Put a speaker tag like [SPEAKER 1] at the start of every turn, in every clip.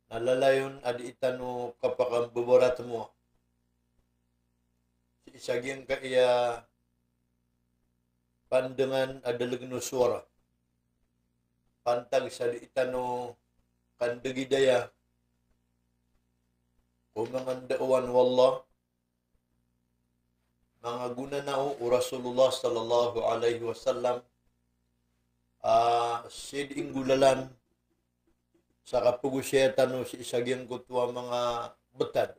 [SPEAKER 1] Nalalayon adi itano kapakang beberat mo. Si isaging ka iya pandangan adalag no suara. Pantag sa di itano kandagidaya. Kumangandauan wallah. Mga guna na o Rasulullah sallallahu alaihi wasallam. Sid inggulalan sa kapugusyatan no si isaging kutwa mga betad.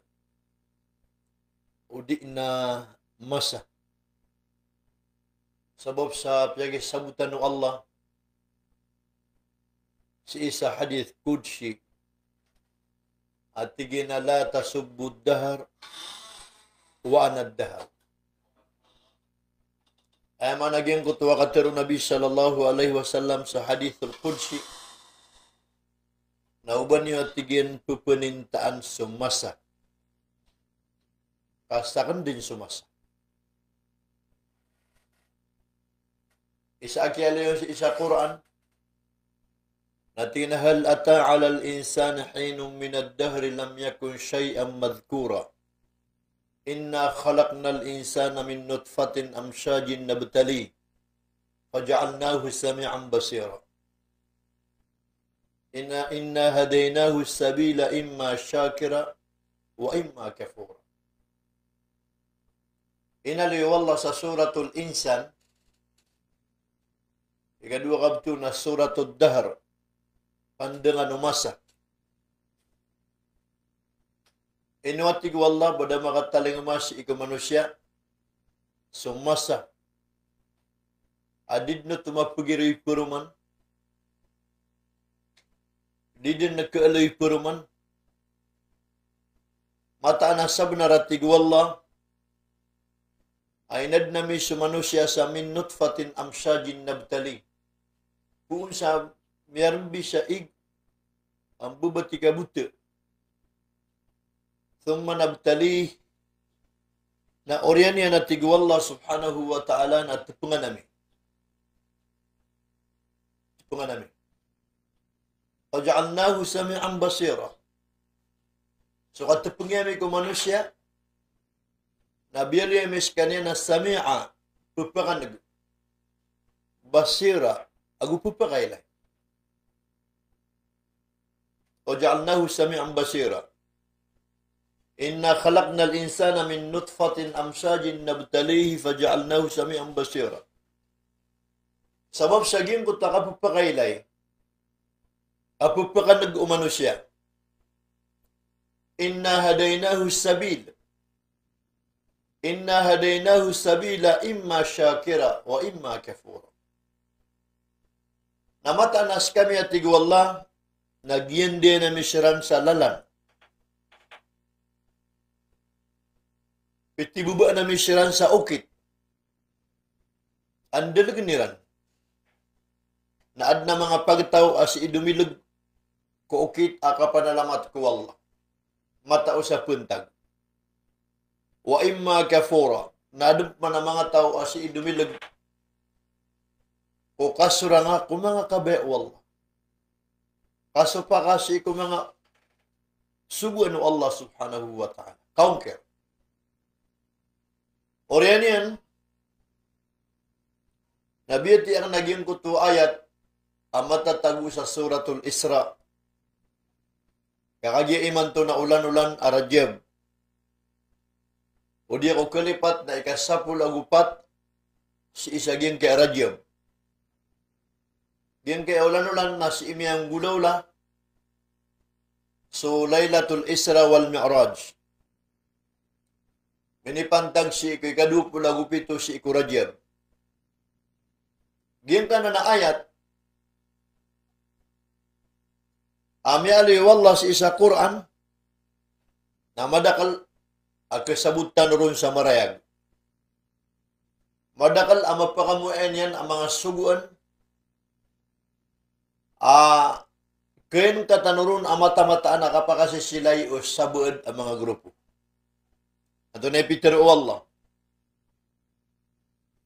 [SPEAKER 1] O di na masa. Sebab sa piyagi sabutan no Allah si isa hadith kudsi at tigina la tasubbud dahar wa anad dahar. Ay managing kutwa katero Nabi sallallahu alaihi wasallam sa hadithul kudsi na uban niyo at tigin pupunintaan sumasa. Kasakan din sumasa. Isa akyala yun sa isa Quran. Natin hal ata ala al-insan hinum min ad-dahri lam yakun shay'an madhkura. Inna khalaqna al-insana min nutfatin amshajin nabtali. Faja'alnahu sami'an basira. Inna hadaynahu sabila imma syakira wa imma kafura. Inali wallah sa suratul insan. Ikadua kabtu na suratul dahr. Pandangan umasa. Inuatig wallah bada makataling umasa ikaw manusia. Sumasa. Adid na tumapagiroy puruman. Didin na kaaloy puruman. Mata na sabnaratig wallah. Ay nadnami sa manusia sa min nutfatin amsyajin nabtali. Kung sa mayroon bisa ang bubati ka buta. Thumma nabtali na oryan niya na tigwallah subhanahu wa ta'ala na tupungan namin. Tupungan namin. Paja'alnahu sami'an basira. So katupungyan mi ko manusia, nabiyali emis kanya na sami'a, pupakan basira, agu pupakailay. Waja'alnahu sami'an basira. Inna khalaqna al-insana min nutfatin amsajin nabtalihi faja'alnahu sami'an basira. Sabab saging ko takapupakailay, apupakan nag-umano siya. Inna hadaynahu sabil. Inna hadaynahu sabila imma syakira wa imma kafura. Namatanas kami at tigwallah, nagyende na misran sa lalan. Pitibuba na misran sa ukit. Andalag niran. Naad na mga pagtaw as idumilag ko ukit akapanalamat ko Allah. Matao sa puntag. Wa imma kafura. Naadap man ang mga tao as idumilag o kasura nga kung mga kabe wallah. Kaso pa kasi kung mga subuan ng Allah subhanahu wa ta'ala. Counter. Oriyan yan, nabiyati ang naging kutu ayat ang matatago sa suratul Isra. Kakagya iman to na ulan-ulan arajab. O di ako kalipat na ikasapul agupat si isaging kay arajab. Diyan kay ulan-ulan na si imiyang gulawla. So, Laylatul Isra wal Mi'raj. Minipantag si iko'y kadupul agupito si iko rajab. Diyan ka na ayat. Ami ali wallah si isa Quran na madakal ang kasabutan ron sa marayag. Madakal ang mapakamuan yan ang mga suguan. Kain katanurun ang mata-mataan na kapakasi sila'y o sabuad ang mga grupo. Ito na Peter o Allah.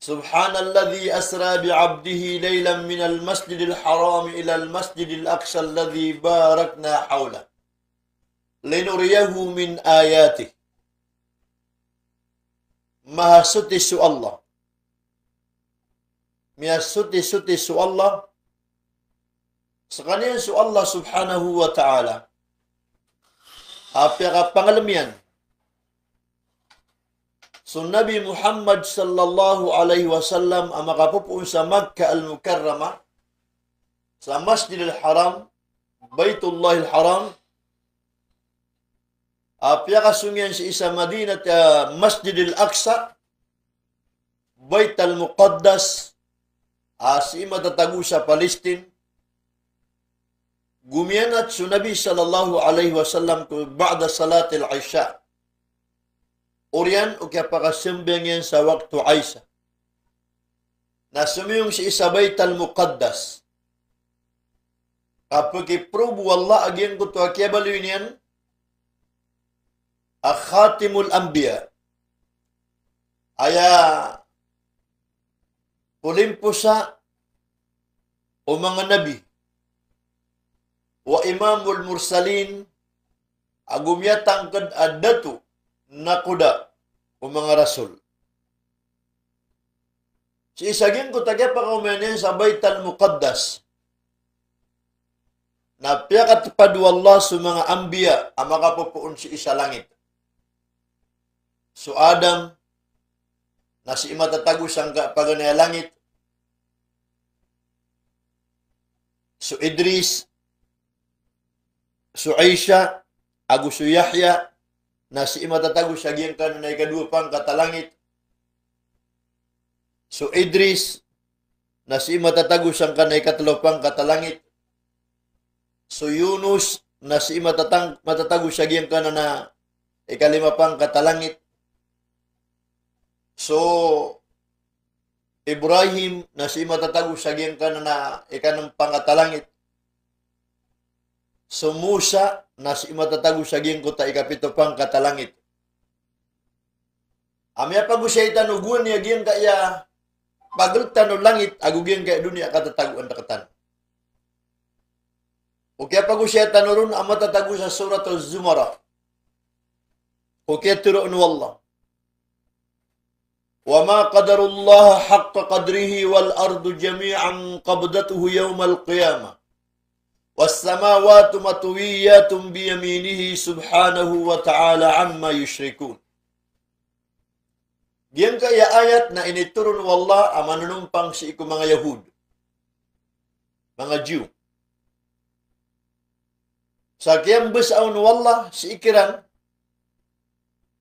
[SPEAKER 1] Subhanalladhi asra bi'abdihi laylan minal masjidil haram ilal masjidil aqsa alladhi barakna hawla. linuriyahu min ayatih. Maha suci su Allah. Maha suci su Allah. Sekalian su Allah subhanahu wa ta'ala. Apa pangalamian? So Nabi Muhammad sallallahu alaihi wasallam amakapupuun sa Makkah al-Mukarramah, sa Masjidil Haram, Baitullahil Haram, apya kasungian si isa Madinat Masjidil Aqsa, Bait al-Muqaddas, si matatagu sa Palestine, gumianat su Nabi sallallahu alaihi wasallam ko ba'da salatil Isha. Urian o kaya pakasembengyan sa waktu Aisha. Nasumiyong si isa Bait al-Muqaddas. Kapag iprobu Allah agyan ko to kaya baluin yan, Khatimul Anbiya. Aya pulimpusa o mga nabi wa imamul mursalin agumyatang kad adatu nakuda o mga rasul. Si isagin ko tagya pa kaumanin sa Bait al-Muqaddas. Napiakat padu Allah sa mga ambiya ang makapupuon si isa langit. So Adam, na si imatatagos ang paganaya langit. So Idris, so Aisha, agu so Yahya, na si imatatagos sa giyang kanunay kadua pang katalangit. So Idris, na si imatatagos ang kanay katalopang katalangit. So Yunus, na si matatagos sa giyang kanan na ikalima pang katalangit. So Ibrahim, na si matatagos sa giyang kanan na ikanang pangatalangit. So Musa, na si matatagos sa giyang kuta ikapito pang katalangit. Amya pag-usaytan uguan niya giyang kaya pagaltan o langit, agugyan kaya dunia katataguan takatan. O kaya pag-usaytan o ron, ang matatago sa surat al-Zumara. O kaya turoon wallah. وَمَا قَدَرُ اللَّهَ حَقَّ قَدْرِهِ وَالْأَرْضُ جَمِيعًا قَبْضَتُهُ يَوْمَ الْقِيَامَةِ وَالسَّمَاوَاتُ مَطْوِيَّاتٌ بِيَمِينِهِ سُبْحَانَهُ وَتَعَالَى عَمَّا يُشْرِكُونَ. Diyan kaya ayat na initurun wallah ang manunumpang si iku mga Yahud, mga Jew. Sa kiyang besaun wallah si ikiran,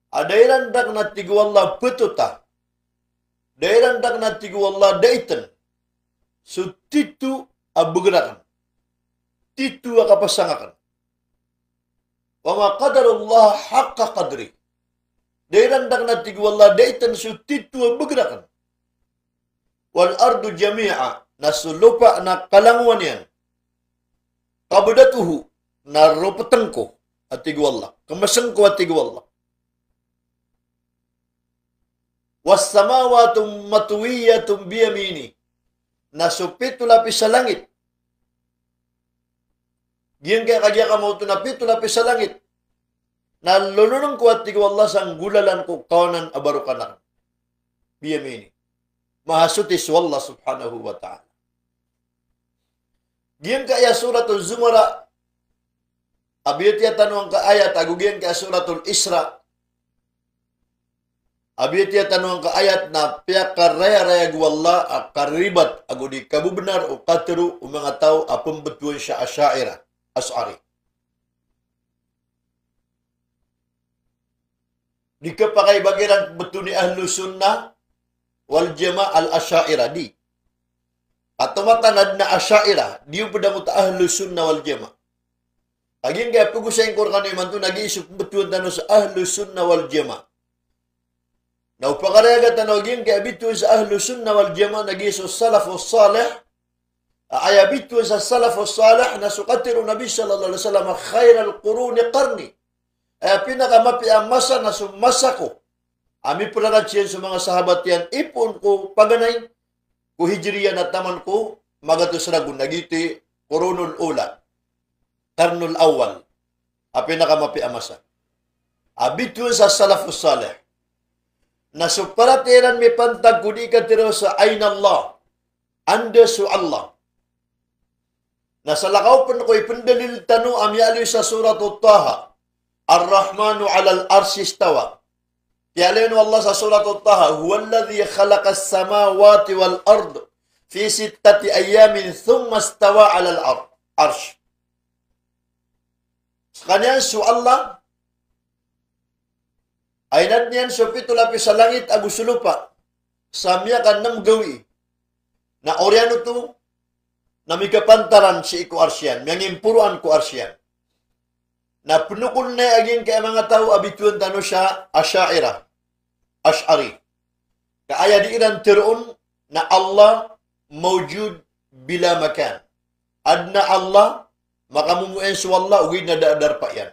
[SPEAKER 1] adairan dak na tigu wallah petuta, dairan dak na tigu wallah daitan, so titu abugerakan, titu akapasangakan. Wa ma qadarullah haqqa qadri. Dairan dak na tigu wallah daitan, so titu abugerakan. Wal ardu jami'a, na sulupa na kalanguan yan, qabdatuhu, na rupatangko at tigu wallah, kamasangko at tigu wallah. Was-samawati matwiyatun biyamini, na supito lapis sa langit. Giyan kaya kagya ka mo ito napito lapis sa langit. Na lulunong ko at tigaw Allah sang gulalan ko kawanan abarukanan. Biyamini. Mahasutis wallah subhanahu wa ta'ala. Giyan kaya suratul Zumara, abiyat ya tanong ka ayat, agugiyan kaya suratul Isra, abiyat ya tanong ka ayat na piya karaya-raya guwalla akaribat agudi kabubenar o katiru o mga tao apong betuan siya Ash'ari. Di ka pa kay bagiran betul ni ahlu sunnah wal jama' al-Ash'ira di. Atau matanad na Ash'ira, di yung padamuta ahlu sunnah wal jama'. Aging kaya pag-usayin ko rin man ito, nag-iisip betuan tanong sa ahlu sunnah wal jama'. Na upakarayaga tanogin kaya bituin sa ahlu sunnah wal jama' nagiso salafus salih, ay bituin sa salafus salih na sukatiru Nabi sallallahu alaihi wasallam khairal quruni qarni. Ay pinakamapi ang masa na sumasa ko. Ami pularat siya sa mga sahabat yan, ipon ko paganay, ko hijriya na taman ko, magatos ragun, nagiti, qurunul ula, karnul awal. Apa nakamapi amasa. Abitun sa salafus salih. Na suparatiran mi pantagudi ka tiro sa aina Allah. Anda su Allah. Na sa lakaw pun ko'y pendalil tanu amyali sa surat Taha. Ar-Rahmanu alal arsi istawa. Yalinu Allah sa surat Taha. Huwaladhi khalaqa samawati wal ard. Fi sittati ayamin thumma istawa alal arsh. Sekanyan su Allah. Ainat niyan so pitulapi sa langit agusulupa. Samya kan nam gawi. Na oryano tu namikapantaran si iku arsyan. Miyangimpuruan ku arsyan. Na penukul na aging kaya mga tao abituan tano siya Asy'ariyah. Asy'ari. Kaaya di iran tiroon na Allah mawjud bila makan. Adna Allah makamumuin su Allah ugid na daadar pa yan.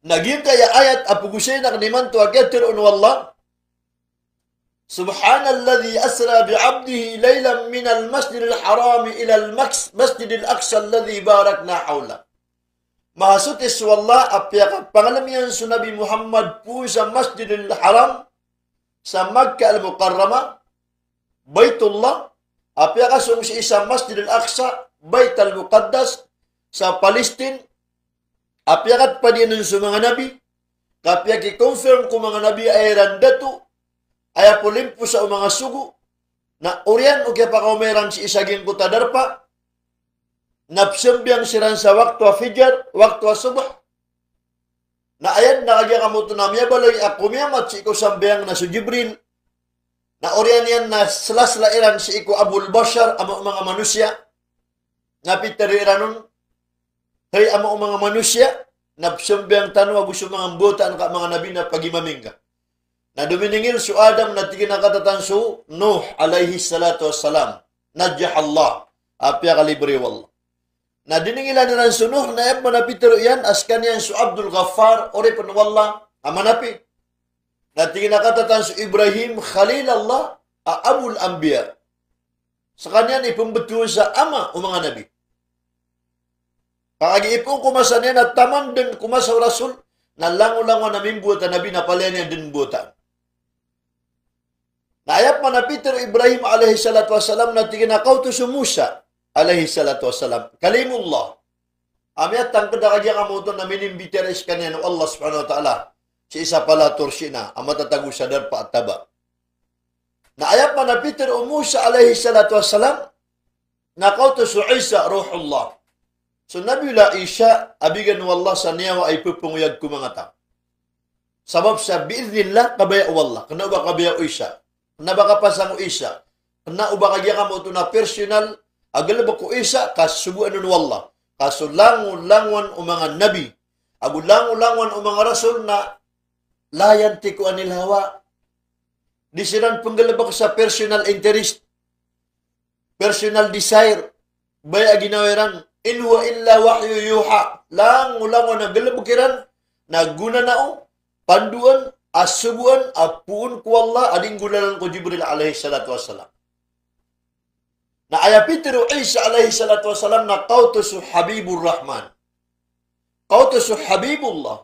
[SPEAKER 1] Naging kaya ayat apugusay na kaniman to agatir wallah. Subhanalladhi asra bi'abdihi laylan min al-masjid al-haram ila al-masjid al-aqsa alladhi barakna hawla. Mahasutis wallah apyaka pangalamian su Nabi Muhammad po sa Masjid al-Haram sa Makkah al-Mukarrama Baitullah apyaka sung si isa Masjid al-Aqsa Bait al-Muqaddas sa Palestine. Apyakat pa din sa mga nabi, kapya ki-confirm kung mga nabi ay randatu, ay apulimpo sa mga sugo, na urian o kaya pa kaumeran si isaging kutadarpa, napsambyang siran sa waktu afijar, waktu asubah, na ayan nakagya kamuto na miya balay akumiyamat si iko sambyang na si Jibril, na urian yan na slaslairan si iko Abul Bashar, ang mga manusya, napitariran hay amo mga manusia napsambyang tanwa gusto mga butan ka mga nabi na pagimamingga. Na duminingil su Adam na tiginakatatan su Nuh alayhi salatu wassalam. Najah Allah. Apya kalibri wallah. Na diningilan na su Nuh na eb manapitero yan askan yan su Abdul Ghaffar ori pun wallah amanapi. Na tiginakatatan su Ibrahim Khalil Allah Abul Anbiya. Sa kanya ni pembetul sa ama o mga nabi. Pag-iipong kumasan yan at taman din kumasaw rasul na lango-lango namin buta nabi na pala niya din buta. Naayap man na Peter Ibrahim alaihi salatu wassalam na tiginakaw to si Musa alaihi salatu wassalam. Kalimullah. Amiyat tangkad akagya kamuton na minimbiteres kanya ng Allah subhanahu wa ta'ala. Si isa pala tursina ang matatago sa darpa at taba. Naayap man na Peter o Musa alaihi salatu wassalam nakaw to si Isa ruhullah. So Nabi la Isha, abigan wallah sa niyawa ay pupunguyag ko mga tao. Sabab sa biiznillah, kabaya wallah. Kena ba kabaya o Isha? Kena ba kapasang o Isha? Kena ba kagya ka mo ito na personal? Agal ba ko Isha? Kasubuan nun wallah. Kasulangon-langon o mga nabi. Agulangon-langon o mga rasul na layan tiku anil hawa. Di siran panggalabak sa personal interest. Personal desire. Baya ginawiran. In huwa illa wahyu yuha. Lango-lango na galabukiran, naguna nao, panduan, asubuan, apuun ko Allah, ading gulalan ko Jibril alaihi salatu wassalam. Na ayapitiru Isa alaihi salatu wassalam na kautusu Habibur Rahman. Kautusu Habibullah.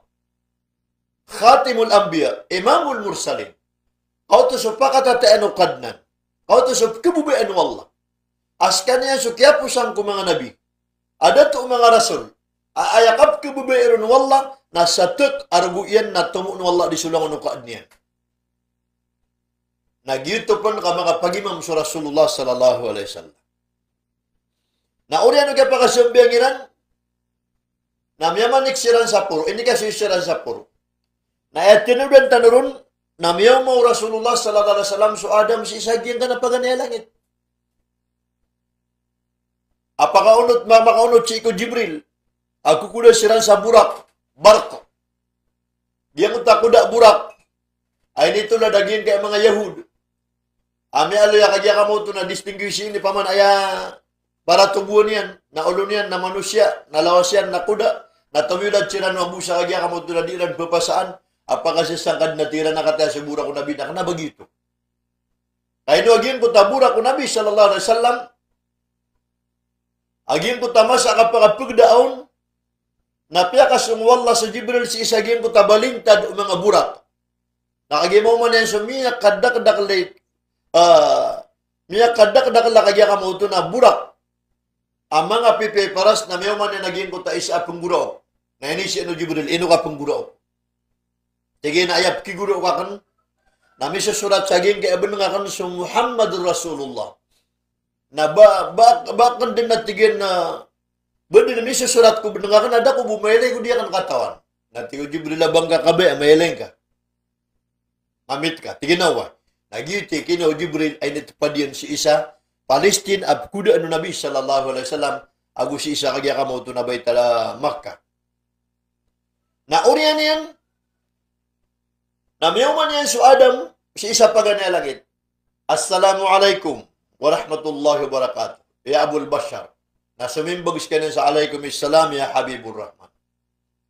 [SPEAKER 1] Khatimul Anbiya. Imamul Mursalin. Kautusu pakatataan kadnan. Kautusu kebubayaan wallah. Askan yan sukyapusan ko mga nabi. Ada tu mga rasul. Ayakap kebubayaan wallah na satut arguyan na tumun wallah di sulangan ng kaadniyan. Nagyuto pun ka mga pagimam sa Rasulullah sallallahu alaihi wasallam. Na uriyan ka pa kasambiyangiran na miyamanik siran sa puro. Ini kasi siran sa puro. Na etinudan tanurun na miyamaw Rasulullah sallallahu alaihi wasallam so Adam si isagyan ka na paganaya langit. Apakaunot mamakaunot si iko Jibril. Aku kuda siran sa burak. Barko. Dia kuda kuda burak. Ay nito na daging kay mga Yahud. Ami aloy kagya kamo to na distinguish ni paman aya para tubuan yan, na ulo niyan, na manusia, na lawas yan, na kuda, na tumulad siya na mabusa kagya kamo to na diran papasaan. Apakah sesangkad na tira na kata sa burak ko Nabi na kana bagito. Kaya no agin ko tabura ko Nabi sallallahu alaihi wasallam. Agin ko tamasa kapagdaon Napia kasungwalla sa Jibril si isagim ko tabalintad o mga burak. Nakagimaw man yan so miya kadak-dak kagya kamuto na burak. Ang mga pipay paras na miyaw man yan naging ko ta isa pengguro. Na ini si Jibril, ino ka pengguro. Sige na ayap kiguro ka kan. Nami sa surat saging kaya nga kan so Muhammad Rasulullah. Na bakan din natigin na benda ni sa surat ko benengakan ada ko bumaylay ko dia kan katawan. Nanti ko Jibril labang ka kabe maylay ka. Amit ka, tiginawa. Nagiyuti kina Jibril ay natupadian si isa Palestine ab kuda anu Nabi sallallahu alaihi wasallam agu si isa kagya kamo to na baytala Makkah. Na urian yan na miyuman yan su Adam si isa paganya langit. Assalamualaikum warahmatullahi wabarakatuh. Ya Abul Bashar. Na sumimbag ka sa alaikum assalam ya Habibur Rahman.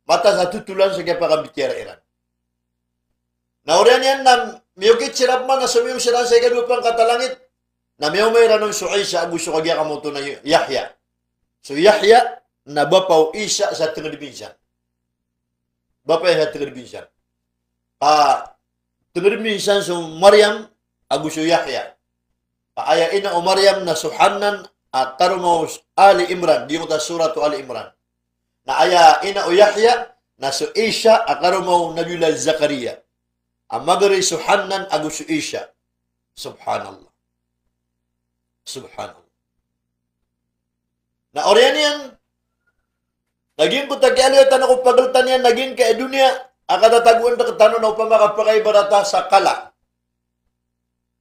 [SPEAKER 1] Mata sa tutulan sa kaya pakabitira iran. Na urian yan na miyukit sirap man na sumiyong siran sa ikadupang katalangit. Na miyaw may ranong so Isa gusto kagya kamuto na Yahya. So Yahya na bapaw Isa sa tengah dibinsan. Bapaw sa tengah dibinsan. Tengah dibinsan so Maryam agusto Yahya. Aya ina o Maryam na suhanan at tarumaw Ali Imran. Di mo ta surat o Ali Imran. Na aya ina o Yahya na so Isa at tarumaw Nabiullah Zakaria. Ang magari suhanan agus Isa. Subhanallah. Subhanallah. Na orian yan, naging ko tagialitan ako pagaltan yan, naging kaya dunia, akatataguan na katano na upang makapakay barata sa kala.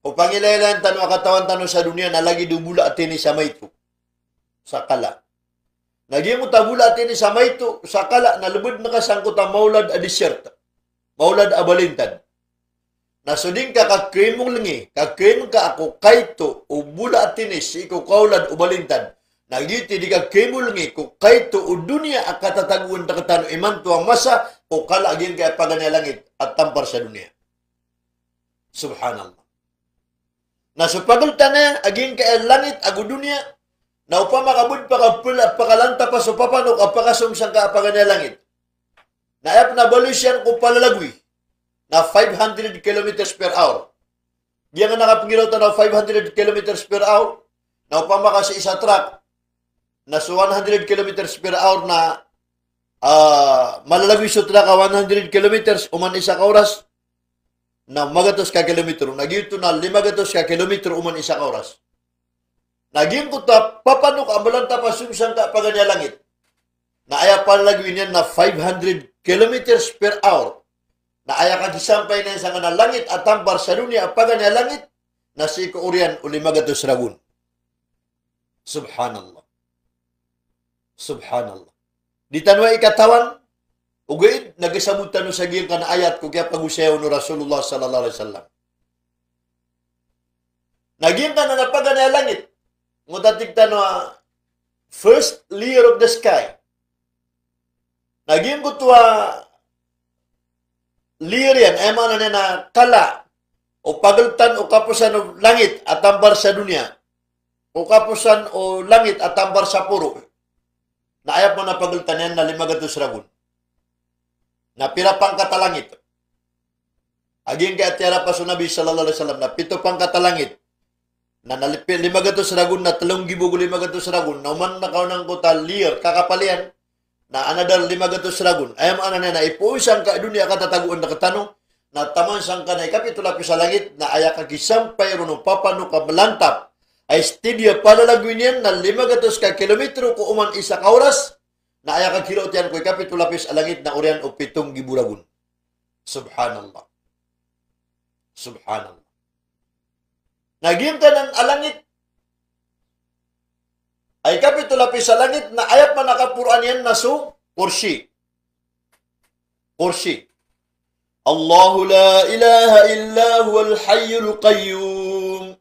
[SPEAKER 1] Upang ilailan tano akatawan tano sa dunia na lagi dubula atini sa mayto. Sa kala. Naging mo tabula atini sa mayto, sa kala, nalubod na kasangkot ang maulad a disyerta. Maulad a balintad. Nasuding ka kakrim mong lingi, kakrim ka ako kayto, o bula atinis, ikaw kaulad o balintad. Nagiti di kakrim mong lingi, ko kayto o dunia at katataguan na katano iman to ang masa, o kalagin kaya paganya langit at tampar sa dunia. Subhanallah. Nasupagaltan na, aging kaya langit, ago dunia, na upamakabud pakalanta pa so papanok, apakasumsang ka paganya langit. Naayap na balusyan ko palalagwi, na 500 kilometers per hour. Diyan nga nakapangilaw na 500 kilometers per hour, na upamaka sa isa truck, na so 100 kilometers per hour na malalagwi sa truck 100 kilometers, uman isa ka oras, na magatos ka kilometro. Nagyuto na 500 ka kilometro, uman isa ka oras. Nagyun ko ta, papanok, ambalanta pa sumsang ka paganya langit. Na aya palalagwi niyan na 500 kilometers per hour. Na aya ka gisampay na sa nga langit at tampar sa dunia apagan niya langit na si Korean ulimagatos ragun. Subhanallah. Subhanallah. Di tanwa ikatawan, ugaid, nagasabutan no sa gil ka na ayat ko kaya pagusayaw no Rasulullah sallallahu alaihi wasallam. Naging ka na napagan niya langit. Ngutatik tanwa, first layer of the sky. Naging ko tuwa lirian, mana na kala, o pagaltan o kapusan o langit at tambar sa dunia, o kapusan o langit at tambar sa puro, na ayap mo na pagaltan yan na 500 ragun. Na pira pang katalangit. Aging kaya tiyara pa sa Nabi sallallahu alaihi wasallam na 7 pang katalangit, na 500 ragun na 3,500 ragun, na uman na kaunang kutal lir, kakapalian, na another 500 ragun. Ayam ana na ipuisang ka dunia katataguan na katano na taman sang ka na ikapitulapi sa langit na aya ka gisampay runo papano ka melantap ay studio palalagwin yan na 500 ka kilometro ko uman isa ka oras na aya ka kilot yan ko ikapitulapi sa langit na urian o 7 giburagun. Subhanallah. Subhanallah. Naging ka ng alangit ay kapitulapi sa langit na ayat man nakapuran yan na so kursi. Kursi. Allahu la ilaha illa huwal hayyul qayyum.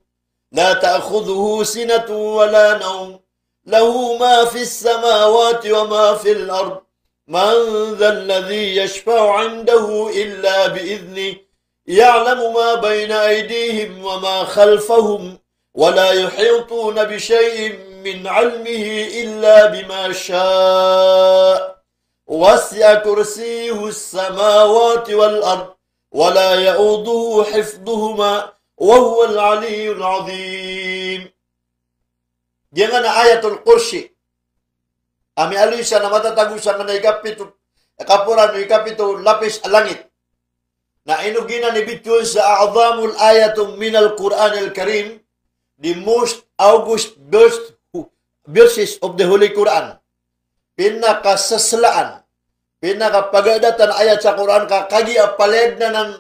[SPEAKER 1] La ta'khudhuhu sinatun wa la nawm. Lahu ma fis samawati wa ma fil ard. Man dhal ladhi yashfa'u 'indahu illa bi'idhnihi. Ya'lamu ma bayna aydihim wa ma khalfahum. Wa la yuhituna bi shay'in من علمه إلا بما شاء wasi'a kursiyuhu as-samawati wal ard wa la ya'uduhu hifdhuhuma wa huwal 'aliyyul 'azim. Jangan ayatul kursi. Ami alisa na matatagusan na ikapito, kapuran ikapito lapis langit. Na inugina ni bituon sa a'zamul ayatum minal Qur'anil Karim, the most august verses of the Holy Quran. Pinakasaslaan, pinakapagadatan ayat sa Quran kakagi apaled na ng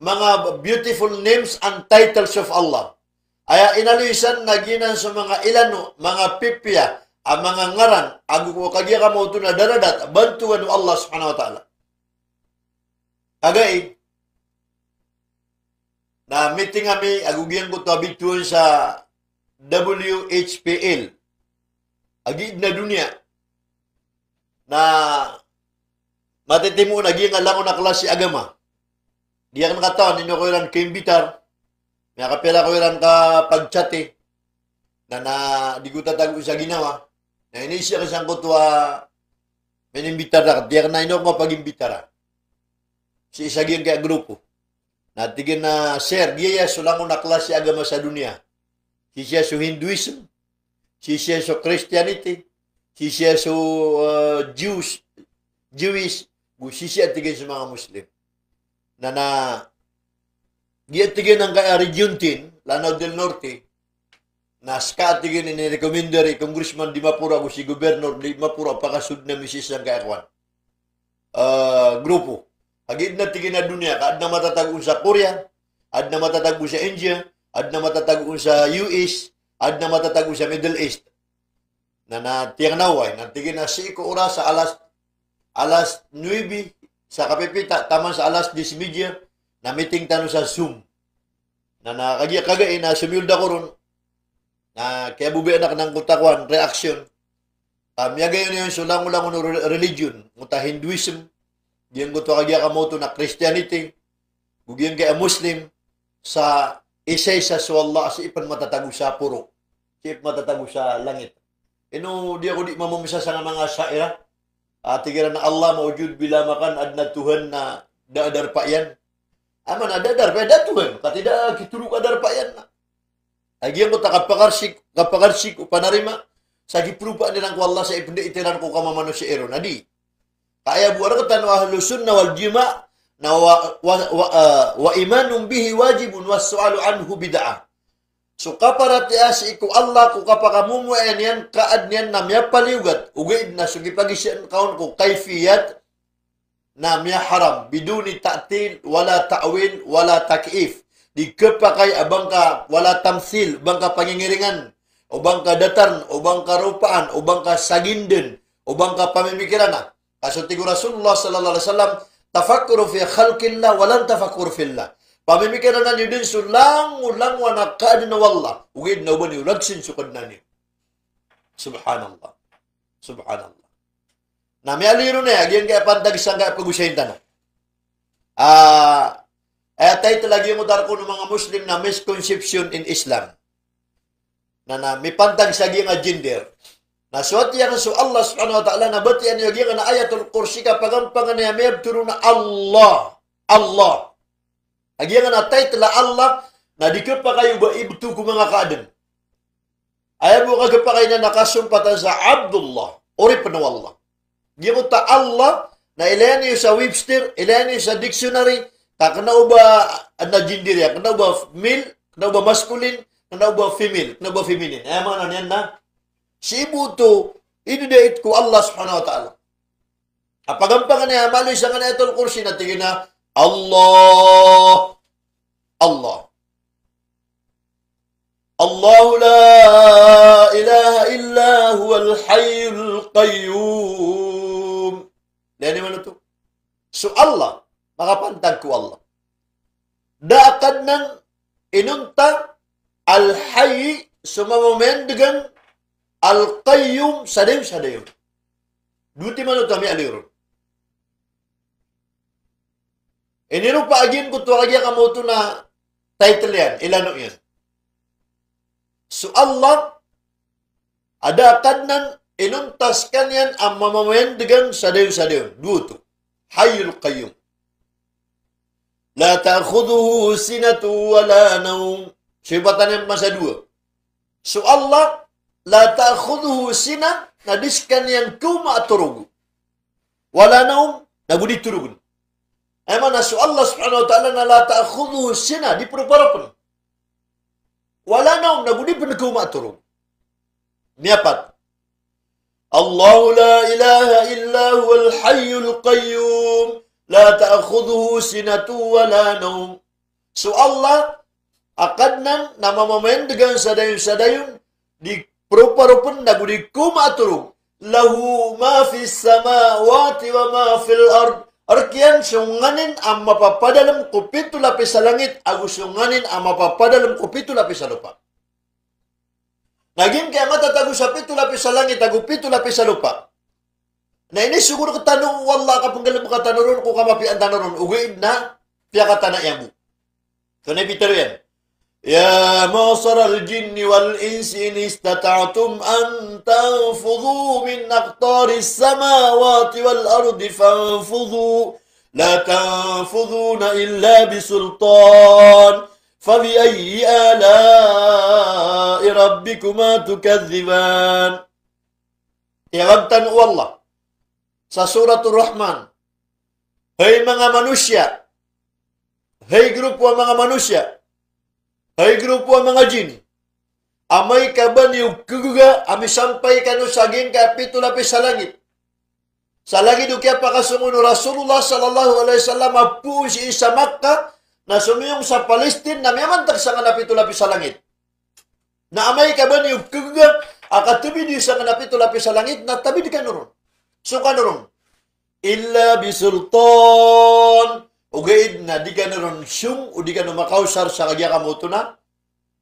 [SPEAKER 1] mga beautiful names and titles of Allah. Aya inalisan na ginan sa mga ilano, mga pipya, ang mga ngaran, agu ko kagi ka mo ito na daradat, bantuan ng Allah subhanahu wa ta'ala. Agay, na meeting kami, agugian ko ito abituan sa WHPL, agid na dunia, na matitimu na giyang alam ko na klase agama. Di ang nakataon, ninyo ko ilan kaimbitar, may kapila ko ilan ka pagchati, na di ko tatago sa ginawa, na inisya kasang ko ito minimbitar na, di ang na ino ko pag-imbitara. Si isa giyang kaya grupo. Natigin na, sir, diya sulang ko na klase agama sa dunia. Si siya sa Hinduism, si siya sa Christianity, si siya sa Jewish, si siya tigin sa mga Muslim. Na diya tigin ang kaya Region 10, Lanao del Norte, na ska tigin inirekomendar Congressman Di Mapura ko si Governor Di Mapura pakasud na misis ang kaya kwan. Grupo. Agid na tigin na dunia, kaad na matatagun sa Korea, ad na matatagun sa India, ad na matatagun sa US, ad na matatagun sa Middle East. Na natiyang naway, natigin na si iko oras sa alas 9 sa kapipita, taman sa alas 10:30, na meeting tano sa Zoom. Na nakagaya na sumilda ko ron, na kaya bubi anak ng kutakwan, reaction. Miyagay yun yung sulang-ulang religion, muta Hinduism, diyan ko ito kagaya kamoto na Christianity, bugyan kaya Muslim, sa isay sa suwalla, si ipan matatago sa puro, si ipan matatago sa langit. Ino, di ako di mamamisa sa mga syaira, tigiran na Allah, maujud bila makan, adna Tuhan na daadar pa yan. Aman, adadar pa yan, Tuhan, katida kitulog adar pa yan na. Agiyan ko ta kapakarsik, upanarima, sa giprupa nilang ko Allah sa ipindi itiran ko kamamano si Ero, nadi. Kaya buwara ka tanong ahlus sunnah wal jima' na wa imanum bihi wajibun was su'alu anhu bid'ah. So kaparati si iku Allah ko kapakamumuan yan kaad niyan na miya paliugat ugid na sugi pagisyan kaon ko kayfiyat na miya haram biduni ta'til wala ta'wil wala takif. Di kapakay abang ka wala tamsil, bang ka pangingiringan, o bang ka datan, o bang ka rupaan, o bang ka saginden, o bang ka pamimikiran na. Kasuntigo Rasulullah sallallahu alaihi wasallam, tafakkuru fi khalqillah walan tafakkur fillah. Pamimikiran na niyo din sulang-ulang wanakad na wallah. Ugid na uban niyo, lagsin sukad na niyo. Subhanallah. Subhanallah. Na may aliro na yan, kaya pantag isang kaya pag-usayin tanong. Tayo talaga yung udar ko ng mga Muslim na misconception in Islam. Na may pantag sa nga gender. Na suwat yan so Allah subhanahu wa ta'ala na bati yan yung na ayatul kursi ka pagampangan niya may turo na Allah. Allah. Agyan na title na Allah na di ka pa kayo ba ibtu ko mga kaadan. Ayaw mo ka pa kayo na nakasumpatan sa Abdullah. Uri pa na Allah. Gyan ta Allah na ilayan niyo sa Webster, ilayan niyo sa dictionary, kana ba na gender yan? Kana ba male? Kana ba masculine? Kana ba female? Kana ba feminine? Ayaw mga nan na. Si Ibuto, inudait ko Allah subhanahu wa ta'ala. Apagampangan niya, maloy sa nga na itong kursi na tingin na, Allah. Allah. Allahu la ilaha illa huwal hayyul qayyum. Dahil naman ito. So Allah, makapantag ko Allah. Daakad ng inunta, al-hayy, sumamamendigan, al-qayyum, sadayom. Duti man ito kami aliron. Iniro pa agin ko ito agyan kamoto na title yan, ilano yan. So Allah, ada kadnan inuntaskan yan ang mamamayandigan sadayon-sadayon. Dua tu. Hayyul Qayyum. La ta'khuduhu sinatu wa la naum. Sifatan yang masa dua. So Allah, la ta'khuduhu sina, nadiskan yang kuma aturugu. Wala naum, nagudi turugun. Ay mana so Allah subhanahu wa ta'ala na la ta'khuduhu sina, di peruparapan. Wala naum, nagudi kuma aturugu. Niapat. Allahu la ilaha illa huwal hayyul qayyum. La ta'khuduhu sinatu wa la naum. So Allah akan nang nama mamayan dengan sadayun-sadayun di perupa-rupan nagudi kuma aturug. Lahu ma fis samawati wa ma fil ard. Arkian sunganin ang mapapadalam kupitu lapis sa langit, agus sunganin ang mapapadalam kupitu lapis sa lupa. Naging kaya matatago sa pitu lapis sa langit, tago pitu lapis sa lupa. Na ini siguro katanong, wala ka pong galang katanuron, kung kamapi ang tanuron, uguin na, piya katana yamu. So, naipitaro yan. Ya ma'asara al-jinni wal-insi in istata'atum an tanfudhu min aqtari samawati wal-ardi fanfudhu. La tanfudhuna illa bisultan. فَبِأَيِّ آلَاءِ رَبِّكُمَا تُكَذِّبَانِ. Tiyawagtan o Allah sa Suratul Rahman, Hey mga manusia, hey grupo ang mga manusia, hey grupo ang mga jin, amay ka ba niyong kuguga, ami sampay ka no saging kapito lapis sa langit. Sa langit o kaya pakasunguno Rasulullah sallallahu alaihi wasallam apu si isa Makkah, na sumiyong sa Palestine na miyamantag sa kanapito-lapis sa langit. Na amay ka ba niyong kuguga, akatubi niyo sa kanapito-lapis sa langit, na tabi di ka nuron. So ka nuron. Illa bisultan. Ugaid na di ka nuron siyong, o di ka numakausar sa kagya kamoto na,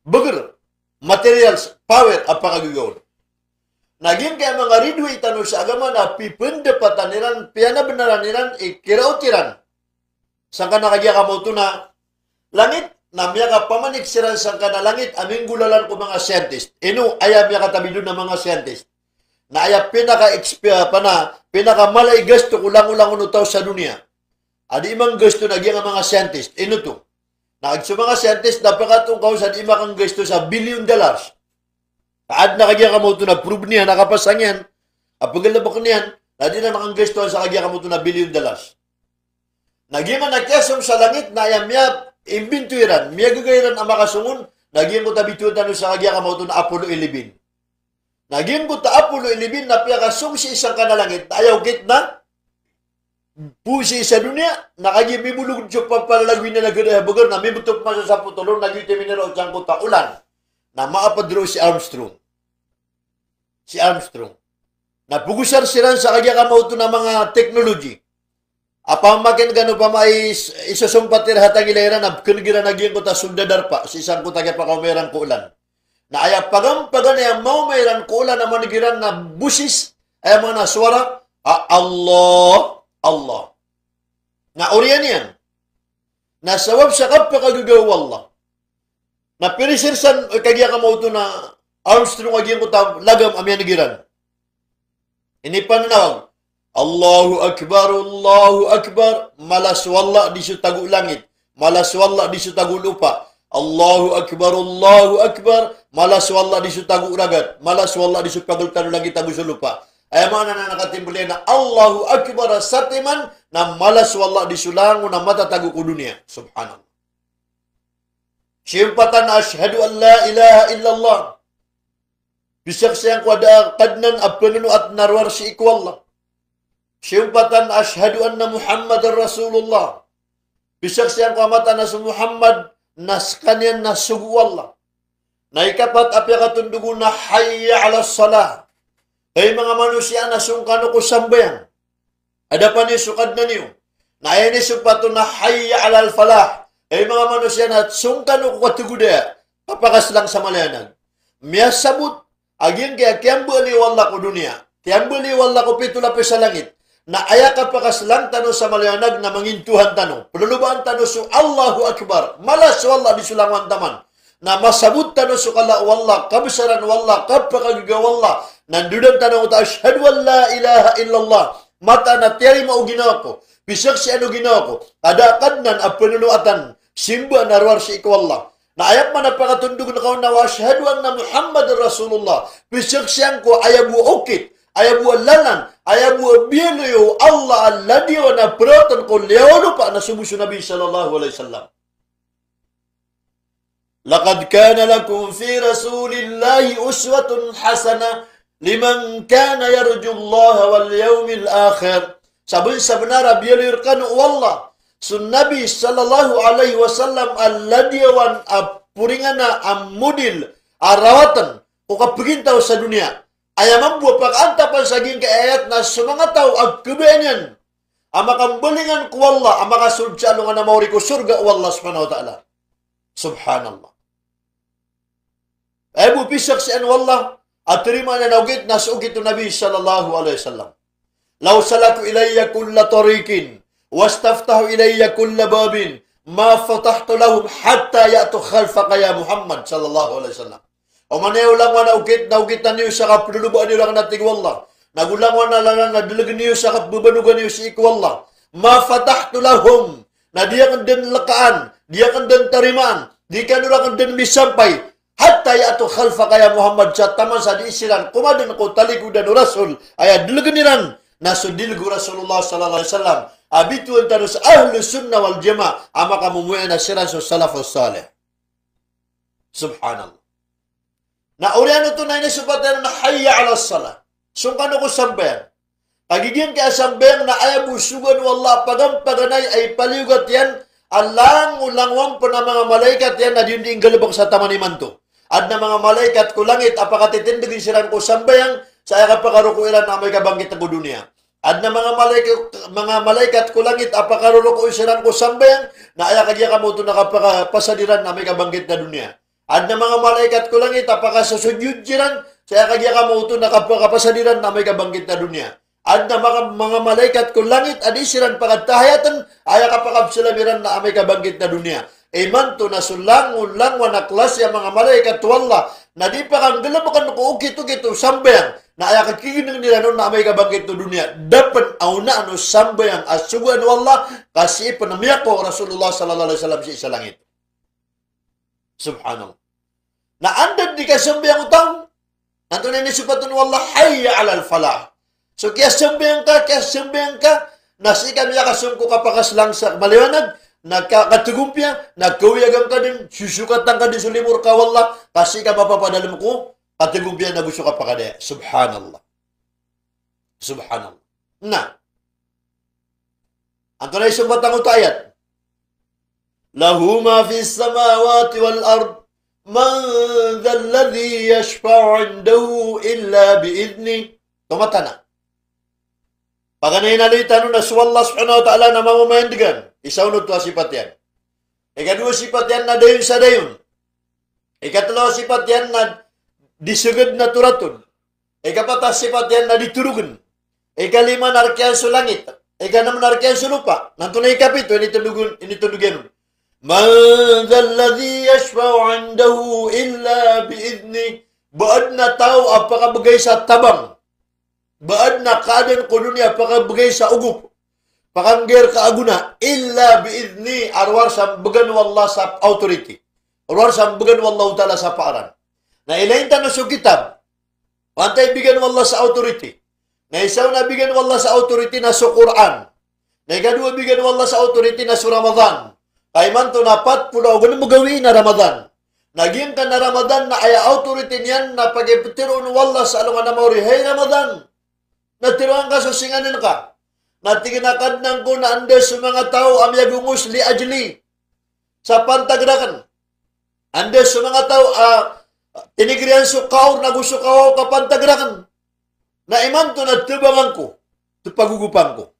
[SPEAKER 1] bagar, materials, power, at pakagugawon. Naging kaya mga ridwe itano sa agama na pipende pataniran, piyana benaraniran, ikirautiran. Sang ka nakagya kamoto na, langit, na miya ka pamanik siran sang ka na langit, aming gulalan ko mga scientist. Ino, aya miya ka tabi doon ng mga scientist. Na aya pinaka-malay gasto kulang-ulang unutaw sa dunia. Adi imang gasto nagyang mga scientist. Ino to. Naagso mga scientist, napakatong kausan imang gasto sa $1 billion. Kaad na kagya kamoto na prove niya, nakapasang yan. Apagalabak niyan, na di na nakanggasto sa kagya kamoto na $1 billion. Nagiman nagkasong sa langit na ayam miya imbintuiran, miya gagayiran ang makasungon, naging mo tabitutan sa kagya kamoto na Apollo 11. Naging mo ta Apollo 11 na piyakasong si isang kanalangit, na ayaw git na, pusi sa dunia, nakaging mimulog siya papalalagwin na nagadahabagar, na mimutop masa sa putulong, naging timinero siyang puta ulan, na maapadro si Armstrong. Si Armstrong. Napugusar siran sa kagya kamoto na mga technology. Apamakin gano pa may isusumpatir hatang ilairan na kinigira naging ko ta sundadar pa si isang ko tagya pa kaumeran ko ulan. Na aya pagampagan na mau mayran ko ulan na manigiran na busis ay mga naswara Allah, Allah. Na oriyan yan. Nasawab sa kapakagagaw Allah. Na pinisirsan kagya ka mo ito na Armstrong agyan ko ta lagam amyan nagiran. Ini panawag. Allahu Akbar, malas wala di su tagu langit, malas wala di su tagu lupa. Allahu Akbar, malas wala di su tagu ragat, malas wala di su pagul tanu lagi tagu su lupa. Ay mana na nakatimbuli na Allahu Akbar satiman na malas wala di su langu na mata tagu ku dunia. Subhanallah. Syimpatan asyhadu an la ilaha illallah. Bisaksayang kuada kadnan apnunu at narwar si ikwallah. Syimpatan asyhadu anna Muhammadar Rasulullah. Bisaksayang kuamatan na si Muhammad naskanyan na sugu Allah. Naikapat apya katundugo na hayya ala salah. Ay mga manusia na sungkano ko sambayan. Ada pa ni sukad na niyo. Na ayani supato na hayya ala falah. Ay mga manusia na sungkano ko katugudaya. Papakas lang sa malayanag. Miya sabut. Agin kaya kiyambali wala ko dunia. Kiyambali wala ko pitulapis sa langit. Na ayaka pakaslang tano sa malayanag na mangintuhan tano. Pelulubaan tano su Allahu Akbar. Malas wala di sulangan taman. Na masabut tano su kala wala. Kabesaran wala. Kapakagaga wala. Nandudang tanong ta asyhadu an la ilaha illallah. Mata na tiari mau ginawa ko. Bisak si ano ginawa ko. Ada kadnan a penuluatan. Simba narwar si ikaw Allah. Na ayat mana pakatundog na kaon na wa asyhadu anna Muhammad Rasulullah. Bisak siyang ko ayabu okit. Ayabu lalan. Ayabu biyayo Allah alladhi wa na peratan ko leono pa na sumusu Nabi sallallahu alaihi wasallam. Laqad kana lakum fi Rasulillahi uswatun hasanah liman kana yarjullaha wal yawmil akhir. Sabun sebenarnya bialirkan wallah sun Nabi sallallahu alaihi wasallam alladhi wan apuringana amudil arawatan uka pegintau sa dunia. Ayam membuat pakanta pan saging ke ayat na sumangatau ag kebenyan. Amakan belingan ku wallah amaka surga nungan mauri ku surga wallah subhanahu wa ta'ala. Subhanallah. Abu pisak si an wallah atrima na naugit na sugit Nabi sallallahu alaihi wasallam. Law salaku ilayya kulla tariqin wastaftahu ilayya kulla babin ma fatahtu lahum hatta ya'tu khalfaka ya Muhammad sallallahu alaihi wasallam. O manay ulang wana naugit na niyo sa kapulubaan niyo lang nating wallah. Nagulang wana lang na dalagan niyo sa kapabanugan niyo si ikwallah. Ma fatahtu lahum na diya kan din lakaan, diya kan din tarimaan, di ka nula kan din misampay. Hatta ya'tu khalfaka ya Muhammad sa taman sa diisiran kumadin ko taligu dan rasul ay dalaganiran nasudilgu Rasulullah sallallahu alaihi wasallam abitu antarus ahlu sunnah wal jamaah ama kamumuya na siran sa salafus salih. Subhanallah. Na uriano to na inasupatan na hayya ala salah. Sungkano ko sambayan. Pagiging kaya sambayan na ayabu sugan wallah pagampaganay ay paliugat yan alang ulangwang pa na mga malaikat yan na diyunding galabang sa tamaniman to. At na mga malaikat ko langit apakatitindigin siran ko sambayang sa ayakapakarukuilan na may kabanggit na ko dunia. At na mga malaikat ko langit apakarukuilan ko sambayang na ayakagya ka mo ito nakapasadiran na may kabanggit na dunia. At na mga malaikat ko langit apakasasudyud siran sa ayakagya ka mo ito nakapasadiran na may kabanggit na dunia. At na mga malaikat ko langit adisiran pagkatahayatan ayakapakapsilamiran na may kabanggit na dunia. Iman to na sulang-ulang wanaklas yung mga malaikat wallah na di pa kang galabakan ko ukit-ukit sambayang na ay kakigining nila noon na may kabanggit to dunia. Dapat auna ano sambayang asuguan wallah kasi panamiyak ko Rasulullah sallallahu alaihi wasallam sa isa langit. Subhanallah. Na andad di ka sambayang utang. Nanto na nisipatun wallah hayya alal falah. So kaya sambayang ka nasi kami yakasungko kapakas lang sa maliwanag. Nagkakatugumpya, nagkawiyagam ka din, susukatan ka din sa limur ka, wallah, kasi ka mapapadalam ko, katugumpya na gusto ka pa ka din. Subhanallah. Subhanallah. Na, anto na isang batang utayat. Lahu ma fi samawati wal ard, man dhalladhi yashfa'u indahu illa biidni. Tumata na. Paganay na litan na suwallah subhanahu wa ta'ala na mamamandigan. Isaunod to sifat yan. Ikadua sifat yan na dayon sa dayon. Ikatlo sifat yan na disugod na turatun. Ikapata sifat yan na diturugan. Ikalima narkiyan sa langit. Ikanam narkiyan sa lupa. Nantunay kapito, initunugan. Man dhalladhi yashfa'u indahu illa biidni. Baad na tao apakabagay sa tabang. Baad na kadan kuno niya apakabagay sa ugup. Pakanggir kaaguna illa biidni arwar sa bagan wallah sa authority. Arwar sa bagan wallah ta'ala sa paaran. Na ilayin tanong sa kitab. Wantay bigan wallah sa authority. Na isaw na bigan wallah sa authority na sa Quran. Na ikadua bigan wallah sa authority na sa Ramadan. Kay man to napat pula o ganun mo gawin na Ramadan. Naging ka na Ramadan na ay authority niyan na pag-ipitiroon wallah sa alungan na mauri. Hey Ramadan! Natiroan ka sa singanin ka. Natinginakad ko na andes sa mga tao amyagungos li ajli sa pantagrakan. Andes sa mga tao tinigrihan sa kaor na gusto kawaw kapantagrakan. Na iman to na tibangan ko, pagugupan ko.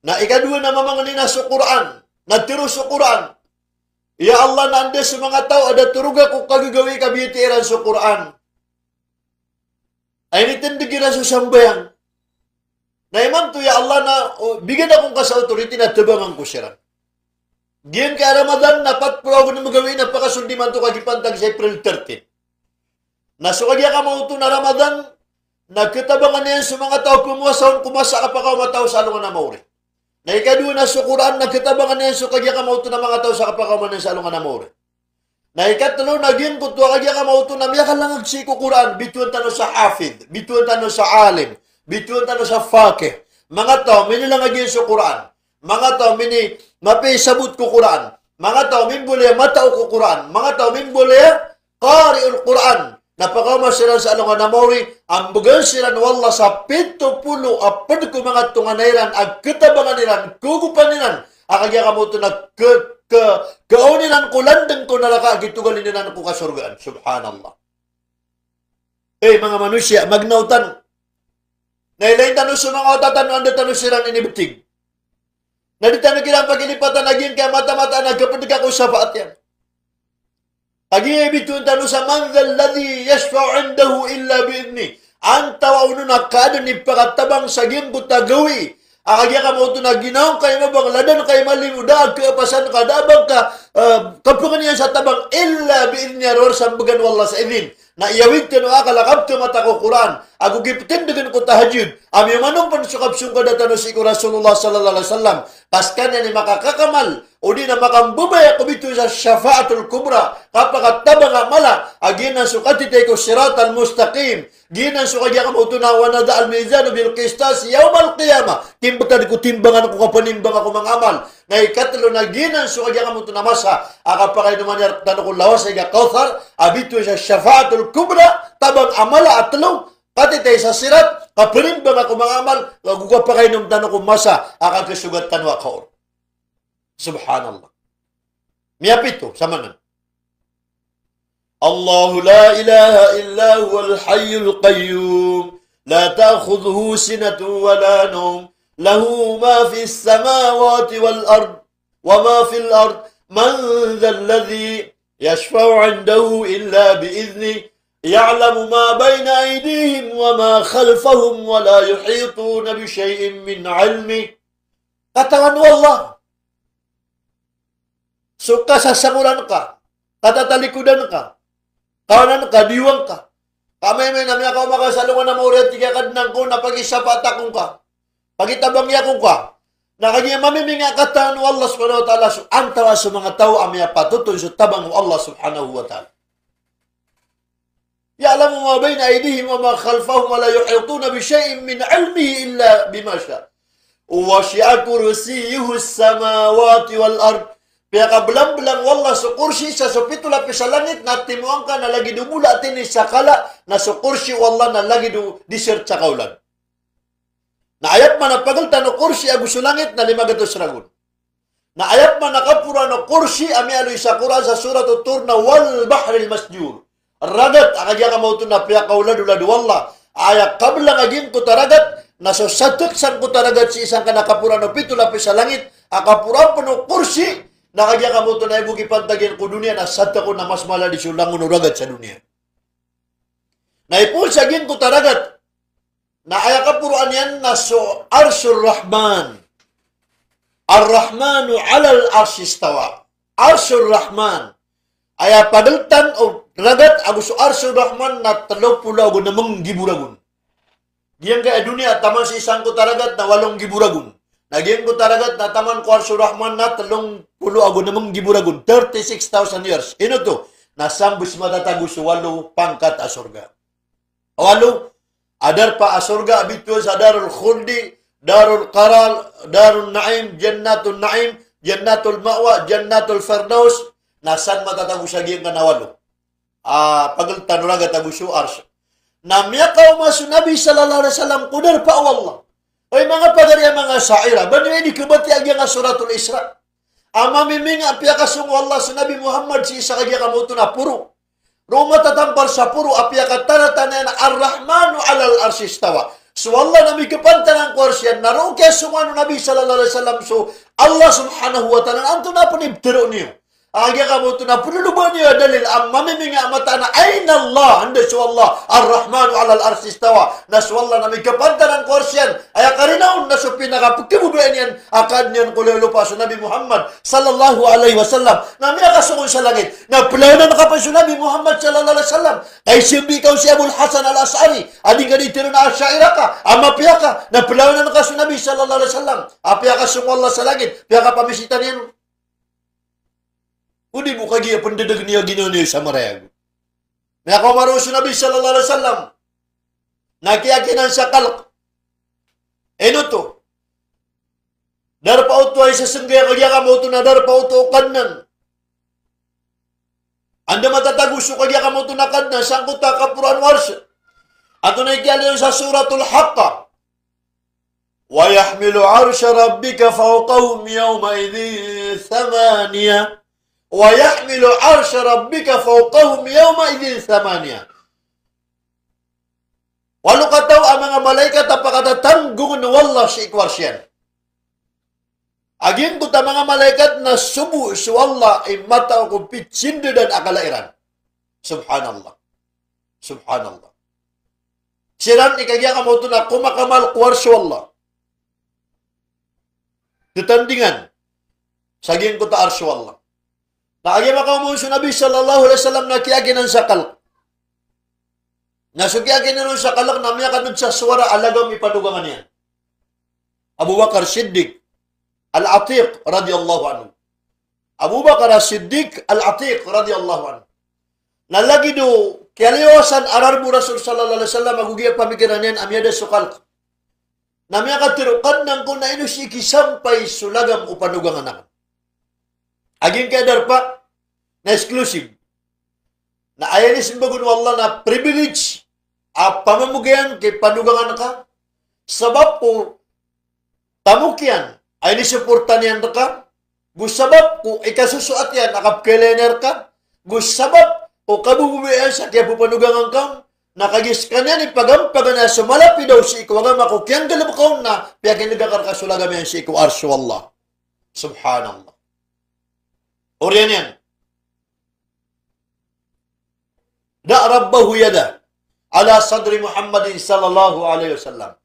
[SPEAKER 1] Na ikadua na mamanganina sa Quran, na tiro sa Quran. Ya Allah na andes sa mga tao ada turuga ko kagagawi kabitiran sa Quran. Ay nitindigiran sa sambayang. Na iman to ya Allah na bigyan akong ka sa authority na tabangan ko siya. Giyan ka Ramadan na patpulaw na magawin na pakasundiman to kagipantag sa April 13. Nasukagya ka mo ito na Ramadan Nagkatabangan niyan sa mga tao pumusahon kumasa kapakaw matao sa alungan na mauri. Na ikadua na sa Quran, nagkatabangan niyan sa kagya kamauto na mga tao sa kapakaw man sa alungan na mauri. Na ikatlo, naging kutwa kagya kamauto na miya kalangag si Quran, bituan tano sa hafid, bituan tano sa alim, bituan tano sa fakih. Mga tao, minilangagin sa Quran. Mga tao, mapisabot ko Quran. Mga tao, boleh matao ko Quran. Mga tao, boleh qari'ul Quran. Napakamasiran sa alungan na mauri, ang bugan siran wala sa 70 apad ko mga tunganairan, ag katabangan niran, kugupan niran, akagya kamuto na kauninan ko, landang ko nalaka, agitugalin niran ko kasurgaan. Subhanallah. Mga manusia, magnautan. Nailayin tanong sa mga otatan, anda tanong siran inibutig. Naditanong kilang pagilipatan, naging kaya mata-mata, nagkapadig ko sa paat yan. Pag-iibitun tanong sa man dhalladhi yashfa'u indahu illa bi'idni. Ang tawa uno na kada ni pakatabang sa gimbut na gawi. Akagya ka mo ito na ginaong kayo mabang ladan kayo malimudag kapasan ka dabang ka kapungan niya sa tabang illa bi'idni aror sambagan wallah sa idin. Na iyawid ka no akalakab ka mata ko Quran. Ako gipitindagan ko tahajud. Ami manong pansukabsung ka datano si Rasulullah sallallahu alaihi wasallam. Paskan ni makakakamal. O di na makambubay ako bito sa syafaatul kubra. Kapag tabang amala. Aginan sukati tayo ko sirat al-mustaqim. Ginan sukadya ka mo ito na wanada al-mizan bil qistas yawmal qiyamah. Timbatan ko timbangan ko kapanimbang ako mga amal. Na ikatlo na ginan sukadya ka mo ito na masa. Akapakay naman yan tanong ko lawas ay kauthar. Abito sa syafaatul kubra. Tabang amala at talong. Pati tayo sa sirat. Kapanimbang ako mga amal. Gugapakay naman tanong ko masa. Akagasugat tanwa kaor. Subhanallah. Miyapito, samanan. Allahu la ilaha illa huwal hayyul qayyum. La ta'khudhuhu sinatun wa la nawm. Lahu ma fis samawati wal ard. Wa ma fil ard. Man dhalladhi yashfa'u 'indahu illa bi'idhnih. يعلم ما بين أيديهم وما خلفهم ولا يحيطون بشيء من علمه. Katakan wallah. So, kasasanguran ka, katatalikudan ka, kawanan ka, diwang ka. Kamay-may na miya ka makasalungan na mauri at tigakadnang ko na pag-isa patakong ka. Pagitabangya ko ka. Nakagya mamiminga kataan wa Allah subhanahu wa ta'ala. So, ang tawa sa mga tao amya patutoy sa tabang wa Allah subhanahu wa ta'ala. Ya'lamu ma bayna aydihim wa ma khalfahum wa la yuhituna bi shay'in min 'ilmihi illa bima syaa. Wa syi'a kursiyyuhu as-samawati wal ard. Kaya kabelang-belang wallah sa kursi sa supito lapis sa langit na timuang ka na lagi dumula tini sa kala na sa kursi wallah na lagi disert sa kaulan. Na ayat man na pagalta no kursi agus langit na 500 ragun. Na ayat man nakapura no kursi ami aloy sa Quran sa surat Tur na wal bahril masjur. Ragat akadya ka mauto na piya kaulan ulad wallah. Ayat kablang agin ko taragat na so satuksan ko taragat si isang ka nakapura no pito lapis sa langit akapura po no kursi. Nakagya ka mo ito na ibugi pantagyan ko dunia na sadta ko na mas mala di sulang unuragat sa dunia. Naipulsagin ko taragat na aya ka puruan yan na so Arsyur Rahman. Ar-Rahmanu alal arsistawa. Arsyur Rahman. Aya padaltan o ragat agus so Arsyur Rahman na 30 ago namang giburagun. Diyan kaya dunia taman si isang ko taragat na 8 giburagun. Naging ko taragat na taman ko Arsyur Rahman na 30 ago namang giburagun. 36,000 years. Ino to? Nasambus matatagus 8 pangkat asurga. 8. Adar pa asurga abito sa Darul Khuldi, Darul Qarar, Darul Naim, Jannatul Naim, Jannatul Ma'wa, Jannatul Firdaus. Nasan matatagus sa giyang kanawalo? Pagaltan ragat agusu Arsyur. Namyakaw masu Nabi sallallahu alaihi wasallam kudar pa Allah. Oy mga pagarya mga sa'ira, banyo di kubati agya nga suratul Isra. Ama miminga apya kasung wallah sa Nabi Muhammad si isa kagya kamuto na puro. Roma tatampar sa puro apya katanatanan ar-Rahmanu alal arsistawa. So Allah nami kapantanang korsyan, naroon kaya sumano Nabi sallallahu alaihi wasallam. So Allah subhanahu wa ta'ala, anto na panibtiro niyo. Agya kamu tu na penuluban niya dalil ang mamiminga mata na aina Allah anda su Allah ar-Rahmanu alal arsi istawa na su Allah na may kapantanan korsyan ay karinaon na su pinakapagkibubayan yan akad niyan kululupa su Nabi Muhammad sallallahu alaihi wasallam na may akasukon sa langit na pulanan ka pa su Nabi Muhammad sallallahu alaihi wasallam ay simbi ikaw si Abul Hasan al-As'ari ading ka dito na asyaira ka amapya ka na pulanan ka su Nabi sallallahu alaihi wasallam apya ka su Allah sa langit pya ka pamisitan yan. Udi mo kagiya pendedag niya ginoniyo sa marayag. May ako maruso Nabi sallallahu alaihi wasallam. Nakiyakinan sa kalk. Eno to? Darpa uto ay sa senggaya kagya ka mo ito na darpa uto kanan. Anda matataguso kagya ka mo ito na kanan. Saan ko takapuran warsa? Ato na ikiali sa suratul Haqqa. Wa yahmilu arsha rabbika fawqahum yawma idhin thamaniya. Wa yahmilu arsha rabbika fawqahum yawma idhin thamaniya. Walau kataw ang mga malaikat apakata tanggung na wallah si ikwarsyan. Aging ko ta mga malaikat na subu si wallah ay mata ko pitsindu dan akalairan. Subhanallah. Subhanallah. Siran ikagya ka mo ito na kumakamal kuwarsi wallah. Tutandingan. Saging ko ta arsi wallah. Naagi makaumon sa Nabi sallallahu alaihi wasallam na kiyaginan sa kalak. Nasukiyaginan sa kalak na miyakan sa suwara alagam ipadugangan niya. Abu Bakar Siddiq Al-Atiq radiyallahu anhu. Abu Bakar Siddiq Al-Atiq radiyallahu anhu. Nalagi do kiyaliwasan arar mo Rasul sallallahu alaihi wasallam agugiya pamikiran niyan amyada sa kalak. Na miyakan tirukan ng kung na ino si kisampay sulagam upadugangan naman. Aging kadar pa na exclusive. Na ayan ni simbagun wallah na privilege pamamugayan kay panugangan ka. Sabab po tamukyan ay ni suportan yan ka. Gusabab po ikasusuat yan akapkelener ka. Gusabab po kabububayan sa kaya po panugangan ka. Nakagis ka niya ni pagampagan na sumalapi daw si ikaw agam ako kiyang galabakaw na piyakin nagakar kasulagam yan si ikaw arsu wallah. Subhanallah. Oriyan yan. Da rabbahu yada ala sadri Muhammadin sallallahu alaihi wasallam.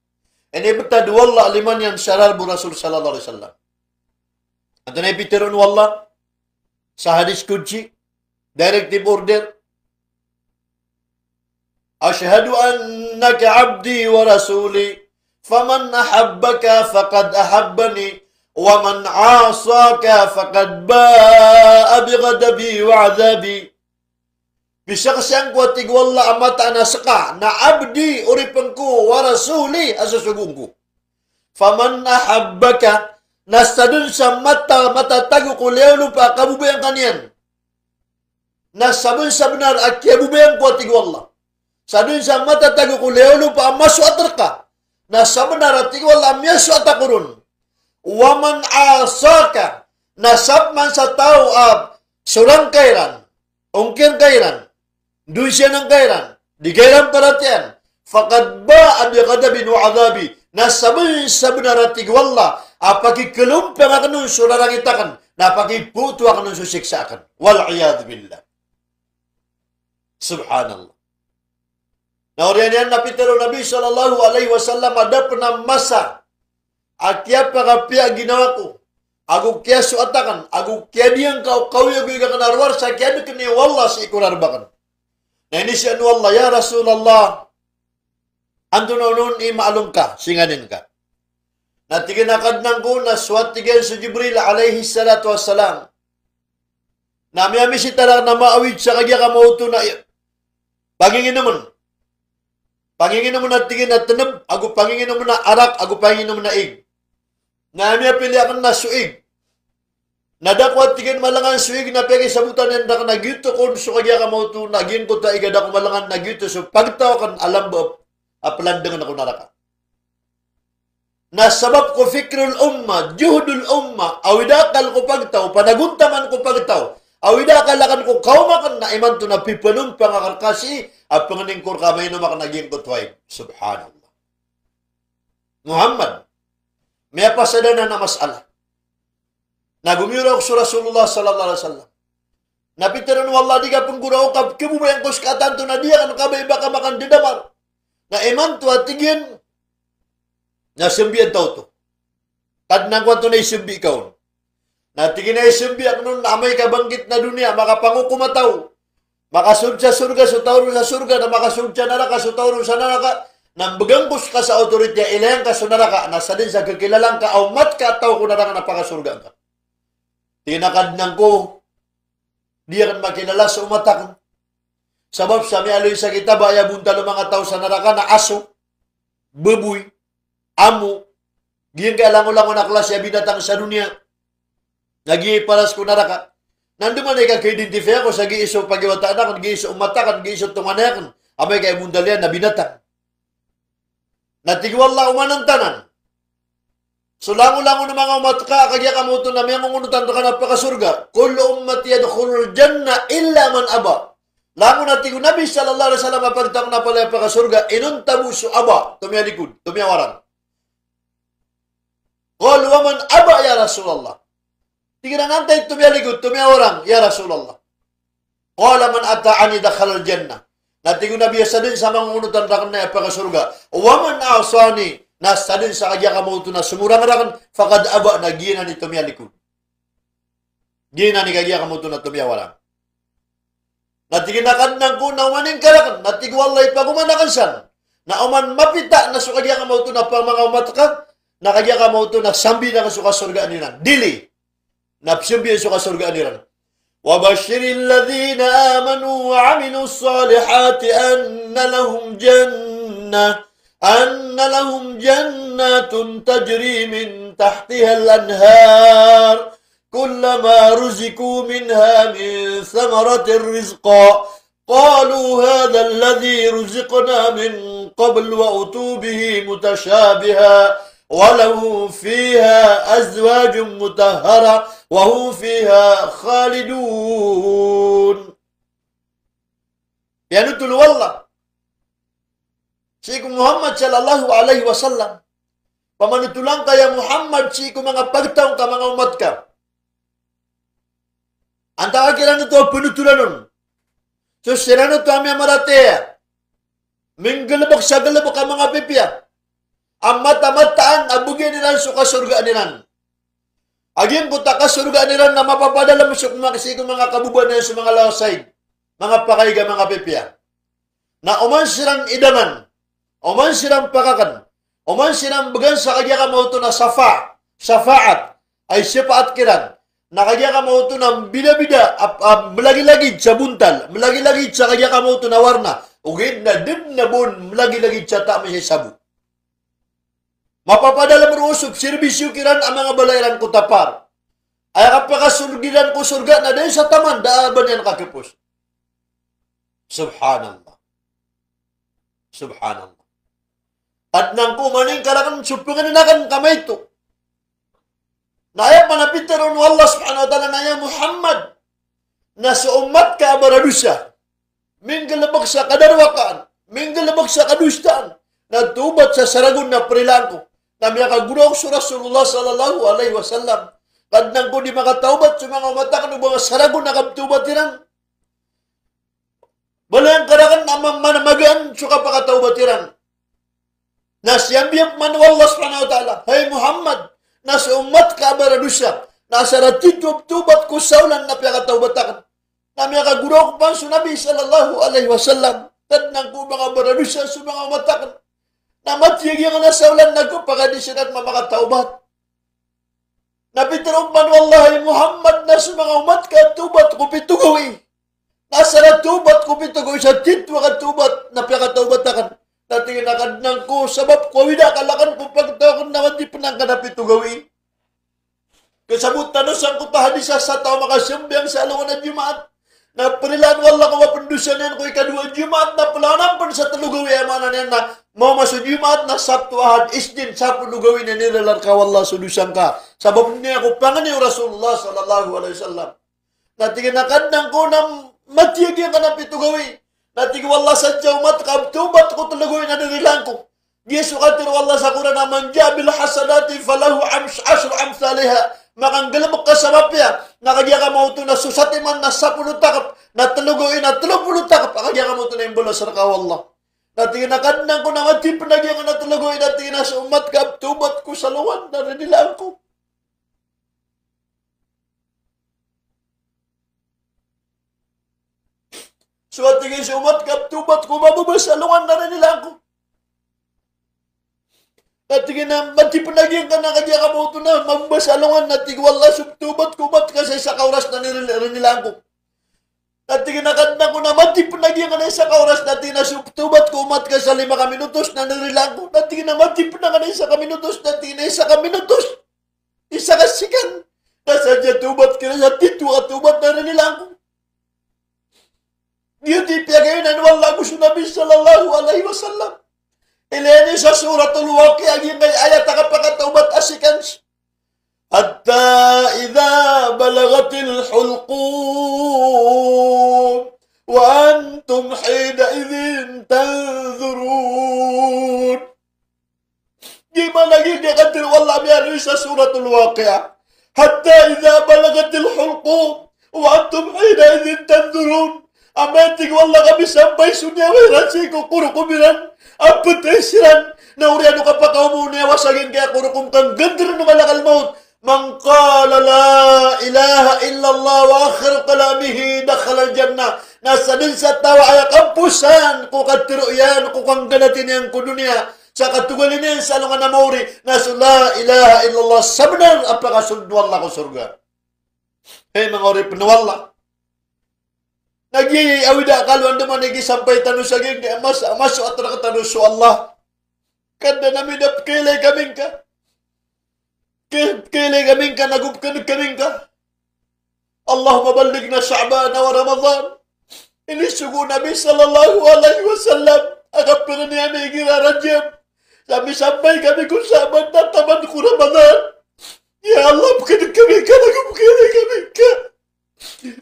[SPEAKER 1] Ini betad wallah liman yang syarar bu Rasul sallallahu alaihi wasallam. Anta na ipitiron wallah sa hadis kudsi directive order. Ashhadu annaka abdi wa rasuli faman ahabbaka faqad ahabbani wa man 'asaka faqad ba'a bighadabi wa 'adhabi. Bisa kasang ko tigwalla amata na saka na abdi uripangku wa rasuli asusugungku. Faman ahabbaka nasadun sa mata tago ko lewlo pa kabubayang kanyan. Nasabun sa benar at kabubayang ko tigwalla. Sadun sa mata tago ko lewlo pa masu atarka. Nasa benar at tigwalla miyasu atakurun. Waman asaka nasab man sa tao surang kairan, ongkir kairan, duisya ng kairan, di kairan paratian, fakad ba abi kadabin wa adabi, nasabun sa benaratig wala, apakikulumpang akanun surarangitakan, napakiputo akanun susiksakan. Wal'iyad billah. Subhanallah. Nauriyan yan napitero Nabi sallallahu alaihi wasallam ada pernah masa at kaya pakapya ginawa ko. Agu kaya suatakan. Agu kaya diyang kau yung bigakan arwar sa kaya dukani wallah sa ikurarbakan. Na ini siya wallah, ya Rasulullah. Ando noon maalong ka, singanin ka. Natiginakad nang ko na swatigan sa Jibril alaihi salatu wassalam. Nami sitara na maawid sa kagya kamauto na pagingin naman. Pangingin naman na tingin na tanab. Agu pangingin naman na arak. Agu pangingin naman na ig. Nami pili akan na suig. Nadakwat tingin malangan suig na pegi sabutan yan na nagyuto kon so kagya kamauto nagin ko ta igada ko malangan nagyuto so pagtaw kan alam ba apalandangan ako naraka. Nasabab ko fikrul umma, juhudul umma, awidakal ko pagtaw, panaguntaman ko pagtaw, awidakalakan ko kaumakan na iman to na pipanong pangakarkasi at panganingkor kamay no makanaging kutway. Subhanallah. Muhammad, may pasada na masala. Nagumura ko sa Rasulullah sallallahu alaihi wasallam. Napiteron wallah di kapun gurau kap kebubayang kos katan tu na dia kan kabay baka makan didamar. Na eman tu atigin na sembian tau tu. Tad nang kwanto na isembi kaon. Na tigin na isembi ak nun amay kabangkit na dunia maka pangukumataw. Makasud sa surga sutawro sa surga na makasud sa naraka sutawro sa naraka. Nang begangkus ka sa otorite ilayang ka sa naraka nasa din sa kakilalang ka aumat ka tao ko naraka na pakasurga ka. Tinakad nang ko dia kan makilala sa umatakan. Sabab sa aloy sa kita baya buntalo mga tao sa naraka na aso, baboy, amo, giyang kailango-lango na klase binatang sa dunia. Nagiiparas ko naraka. Nanduman ay kaka-identify ako sa giiso pagiwataan, giiso umatakan, giiso tumanakan. Amay kay bundalian na binatang. Natigwala umanang tanan. Sulango-lango ng mga umat ka, kagya kamuto na may mangunutan ka na pakasurga. Kullu ummati yadkhulul janna illa man aba. Lango na tigo Nabi sallallahu alaihi wasallam apagtak na pala pakasurga, inuntabu su aba, tumiyalikod, tumiyawaran. Qalu wa man aba ya Rasulullah. Tigiran antay tumiyalikod, tumiyawaran ya Rasulullah. Qala man ata'ani dakhalal jannah. Natigo Nabi sa din sa mangunutan ka na pakasurga. Wa man asani nasa din sa kanya kamauto na sumurang-rangan, fakad aba na gina ni tumiyalikod. Gina ni kanya kamauto na tumiyawaran. Natiginakan ng kuna umaning karakan, natigwalay pagumanakan san. Na uman mapita na sa kanya kamauto na pang mga umataka, na kanya kamauto na sambi na kasuka surgaan nilan. Dili, napsambi sa kasurgaan nilan. وَبَشِّرِ الَّذِينَ آمَنُوا وَعَمِلُوا الصَّالِحَاتِ أن لهم جنات تجري من تحتها الأنهار كلما رزقوا منها من ثمرة رزقا قالوا هذا الذي رزقنا من قبل وأتوا به متشابها ولهم فيها أزواج مطهرة وهم فيها خالدون. Pianutul wallah Siku Muhammad sallallahu alaihi wasallam. Pamanutulang kaya Muhammad siku mga pagtaong ka mga umat ka. Antara kira nito penutulan nun. So sirano to amya maratea. Minggalabak sa galabak ka mga pipya. Ang mata-mataan abugyan nilan so kasurgaan nilan. Agin ko ta kasurgaan nilan na mapapadala mo sa mga kabubuan na sa mga lasay. Mga pakaiga mga pipya. Na uman silang idaman. Oman silang pakakan. Oman silang bagan sa kanya kamauto na safaat, ay sipaat kiran. Na kanya kamauto na bida-bida, melagi-lagi sa buntal, melagi-lagi sa kanya kamauto na warna. Ugin na din na bon, melagi-lagi sa tama siya sabu. Mapapadala mo usop, sirbisyo kiran ang mga balayran ko tapar. Ay kapakasurgilan ko surga na dahil sa taman, daaban yan kakipos. Subhanallah. Subhanallah. At nang kumaning karakan supungan na kan kamay ito. Naya panapitaron Allah subhanahu wa ta'ala naya Muhammad na sa umat ka abaradusa. Minggalabag sa kadarwakaan. Minggalabag sa kadustaan. Natubat sa saragon na prilanko. Na miyakagurong sa Rasulullah sallallahu alaihi wasallam. Kad nang ko di makataubat sa mga umatakan ng mga saragon na kabtubatiran. Balayang karakan na manamagaan sa kapakataubatiran. Nasyambiyap man Allah subhanahu wa ta'ala. Hay Muhammad, nasa umat ka baradusya, nasa ratitub-tubat ko saulan na piyakataubatakan. Na miyakaguraw ko pa sa Nabi sallallahu alaihi wasallam. Tad nang ko mga baradusya sa mga umatakan. Na matiyagyan na saulan na ko pagkadisyan at mamakataubat. Napitarong man wallahi Muhammad, nasa mga umat ka tubat ko pitugawi. Nasa ratubat ko pitugawi sa titwa ka tubat na piyakataubatakan. Natingin nakadnang ko, sabab ko, wida kalakan ko pagtawag naman di panang kanapit ito gawin. Kasabot na nusang ko tahadisa sa tao makasyambiyang sa alawan na Jumaat. Na panilaan wala ko mapundusan yan ko ikadua Jumaat na palanan pa sa talugawi amanan yan na mau masuk Jumaat na Sabtu Ahad Isnin sa talugawi na nilalar ka wala sudusan ka. Sabab niya ko pangan yung Rasulullah sallallahu alaihi wasallam. Natingin nakadnang ko na matiyagyan kanapit ito gawin. Nating wallah sa jaumat kabtubat ko talagoy na nirilang ko. Yesu katir wallah sa Quran na man jabil hasanati falahu ashru amsalha. Makanggalabok ka sa mapya. nakagya ka mo ito na susatiman na 10 takap, na telugoy na 30 takap, nakagya ka mo ito na imbola sa Allah. Natingin na kadnang ko na matip na gya na telugoy, natingin na sa umat ka, tubat ko sa luwan, narinilaan ko. So at tingin sa umat ka, tubat ko, mababas sa luwan, narinilaan ko. At tingin na matip na gya ka na kadya ka mo ito na, mababas sa luwan, natingin wala subtubat ko, mat kasi sa kauras na narinilaan ko. At tinginakad na ko na matip na gyan ka na sa kauras na tinasubtubat ko umat ka sa 5 minutos na narilang ko. At matip na ka na 1 minutos na tinasa ka minutos. Isa ka sikan. Nasadya tubat ka na sa titu at tubat na narilang ko. Diyo kayo na wala gusto Nabi sallallahu alaihi wasallam. Ilani sa suratul Waqi ang yung ayat nakapakatubat asikan. حتى إذا بلغت الحلقوم وأنتم حينئذ تنظرون. Gimana lagi dia kata Allah biar sa suratul Waqi'ah. Hatta idza balagatil hulqum wa antum حينئذ تنظرون. Amatik wallah kami sampai sunya wirasi ko kurukumiran apa tesiran na uriano kapakaw mo niya wasagin kaya kurukum kang gandar na malakal maut. Man qala la ilaha illallah wa akhir kalamihi dakhala al-jannah. Nasa din sa tawa ay kampusan ko katiruyan ko kang ganatin yang ko dunia. Sa katugulin yan sa alungan na mauri. Nasa la ilaha illallah sabnan apakasunod wallah ko surga. Hey mga ori penawalla. Nagi awida kaluan naman nagi sampay tanong sa geng. Maso at nakatanong sa Allah. Kanda namin napkilay kaming ka. Kailan kaming ka, nagubkan kaming ka. Allahumma ballighna Sha'ban wa Ramadan. Inisugo Nabi sallallahu alaihi wasallam. Agap na niya na igira Rajab. Sabi-sampay kami kung Sha'ban na taman ko Ramadan. Ya Allah, bukan kaming ka, nagubkan kaming ka.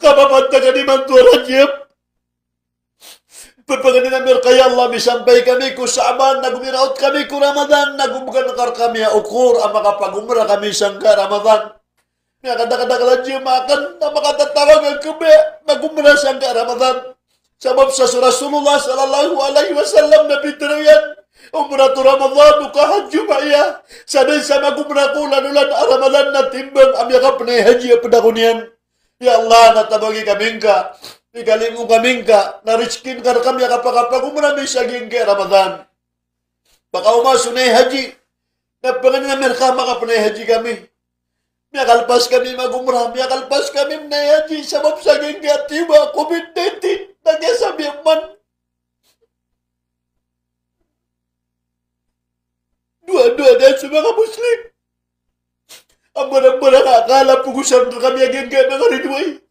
[SPEAKER 1] Kapapanta ka ni Mantua Rajab. Pagpaganin namin kaya Allah, misampay kami ko Sha'ban, nagumiraot kami ko Ramadan, nagumbukan kar kami ukur, ang makapagumra kami sangka Ramadan. Nakadakadakalan siya makan, na makatatawag ang kami, nagumra sangka Ramadan. Sabab sa Rasulullah sallallahu alaihi wasallam na bitirayan, umratu Ramadan, ukahadju maya. Sanay sa magumra ko, lanulan Ramadan na timbang, amyakap na haji padakunian. Ya Allah, natabagi kaming ka. Igaling mo kaming ka, nariskin ka na kami kapag umrami sa gingge Ramadan. Baka umasunay haji, napangan namin ka makapunay haji kami. Miyakalpas kami magumra, miyakalpas kami manay haji, sabab sa gingge at iba, COVID-19, nagyasabi man. Dua-dua dahil sa mga Muslim. Ang barang-barang akala pugusan ka kami ang gingge ng haridway.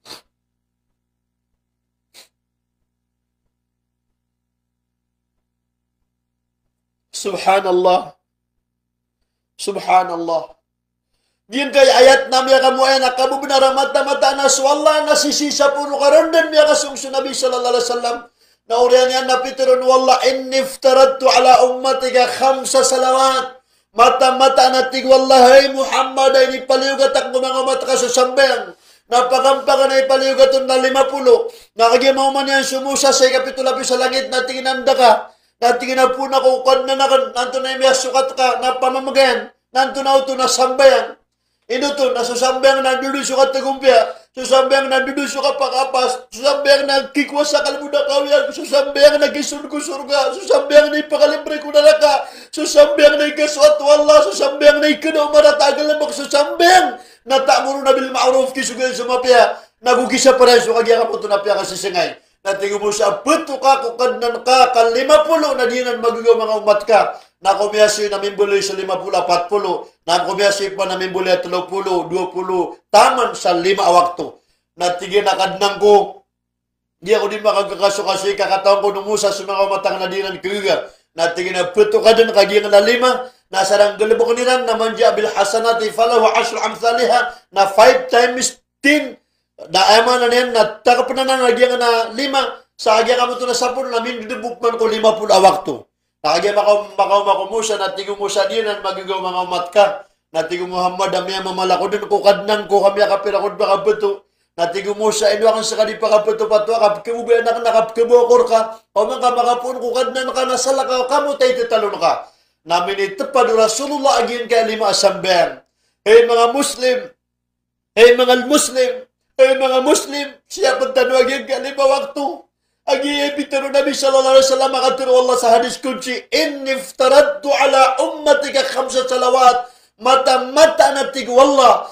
[SPEAKER 1] Subhanallah. Subhanallah. Diyan kay ayat na miya kamu ay nakabubi na mata-mata na swalla na sisisa puro karon din miya kasungso Nabi sallallahu alaihi wasallam. Na uriyan yan na pitiron walla inni iftaradtu ala ummatika 5 salawat. Mata-mata na tigwallahay Muhammad ay nipaliugat ang mga mata ka sa sambeng. Napakampakan ay paliugat na 50. Nakagimaw man yan sumusa sa ikapitulabi sa langit na tinginanda ka. Natingin na po na kung na nanto na yung sukat ka na pamamagayan, nanto na ito na sambayan. Ino to, nasusambayang na dudu sukat na gumpya, susambayang na dudu sukat pakapas, susambayang na kikwa sa kalmuda kawiyan, susambayang na kisun ko surga, susambayang na ipakalibre ko na naka, susambayang na ikaswat wala, susambayang na ikadaw maratagal na magsusambayang na ta'muro na bil ma'ruf kisugay sumapya, nagugisa pa rin so kagya ka po ito na piya kasi singay. Natingin mo sa beto ka kukadnan ka ka 50 na dinan magigaw mga umat ka. Na kumiyasi na mimbuloy sa 50, 40. Na kumiyasi pa na mimbuloy 30, 20. Taman sa 5 wakto. Natingin na kadnang ko. Di ako din makagkakaso kasi kakataon ko numusa sa mga umatang na dinan kaya. Natingin na beto ka dyan kagyan na 5. Nasarang galibok niran na manja bil hasanati falahu 10 amthaliha na 5 times 10. Daama na niyan, natakap na nagyan na 5, sa agya ka mo ito na 10, namin dibukman ko 50 awak to. Nakagya makumusa, natigong mo sa diyan, magigaw mga umat ka. Natigo Muhammad amya mamalakudin ko kadnan ko kami kapilakod baka beto. Natigo Musa ino ang sakali pa kapeto patwa kap kemubi anak nakap kebokor ka. O man ka makapun ko kadnan ka nasala ka kamu tay tetalon ka. Namin itepad Rasulullah agin kay lima asambeng. Hey mga Muslim, hey mga Muslim, hey mga Muslim, siya pagtanong agin kay lima waktu. Agi bitaro Nabi sallallahu alaihi wasallam makatiro Allah sa hadis kunci, inni iftaradtu ala ummatika khamsa salawat. Mata-mata natig wallah.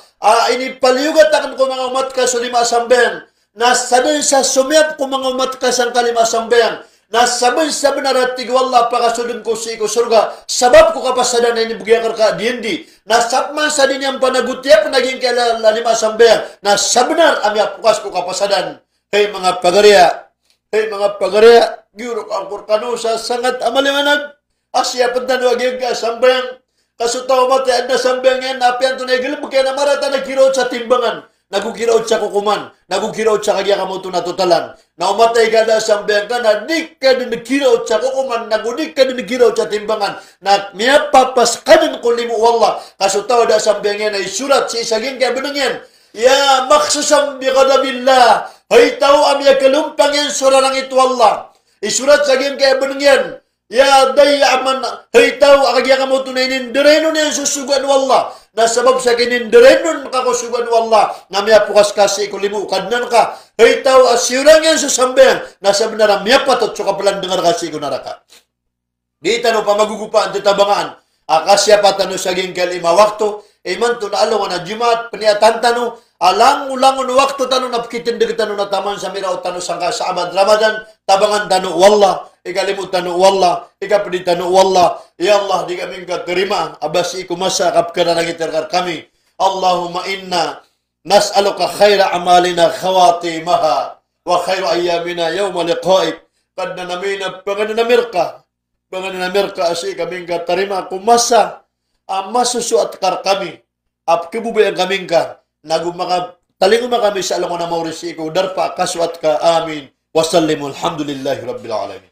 [SPEAKER 1] Ini paliugat akan ko mga umat ka sa lima sambeng. Nasabi sa sumiyap ko mga umat ka sa kalima sambeng. Nasabi sa benaratig wallah pakasudun ko sa iko surga. Sabab ko kapasadan na ini bugyakar ka diendi. Nasabma sa din yung panagutiap naging kaya lima sambeng. Nasabenar amya pukas ko kapasadan. Hey mga pagarya. Hey mga pagarya. Gyurok ang kurkano sa sangat amalimanag. Asya pagtanong aging ka sambeng. Kasutaw mo tayo na sambengin, napian to na igilip, kaya na marata nagkiraot sa timbangan, nagukiraot sa kukuman, nagukiraot sa kagya kamuto na tutalan. Na umatay ka na sambeng ka na, di ka din nagkiraot sa kukuman, nagudik ka din nagkiraot sa timbangan, na miyapapas ka din kulimu wallah. Kasutaw na sambengin ay surat si isagin kaya binangin, ya maksusam biqadabillah, hay tao amya kalumpang yan surarang ito wallah. Isurat sagin kaya binangin, ya daya aman hay tao akagya ka mo tunay nindirenon yan susugan wallah. Na sabab sa kinindirenon makakusugan wallah. Na miya pukas kasi ikulimu kadnan ka. Hay tao asyurang yan susambeng. Na sabi na miya patot so kapalan dengar kasi ikunaraka. Di tano pa magugupaan titabangaan. Akasya patano saging kalima waktu. Iman to na alaw na jumat paniatan tano. Alang-ulangon waktu tano napikitindig tano na taman sa miraw tano sangka sa abad Ramadan. Tabangan tano wallah. Ikalimut tanu wallah, ikapedi tanu wallah. Ya Allah, di kami terima abasi iku masa kapkana nang iterkar kami. Allahumma inna nas'aluka khaira amalina khawatimaha wa khairu ayyamina yawma liqa'ik. Kad namina panganamirka asi kami terima kumasa amasusuat kar kami. Ap kibubay ang kami ka nagumaka talinguma kami sa alam na maurisi iku darpa kaswat ka amin. Wasallimu alhamdulillahi rabbil alamin.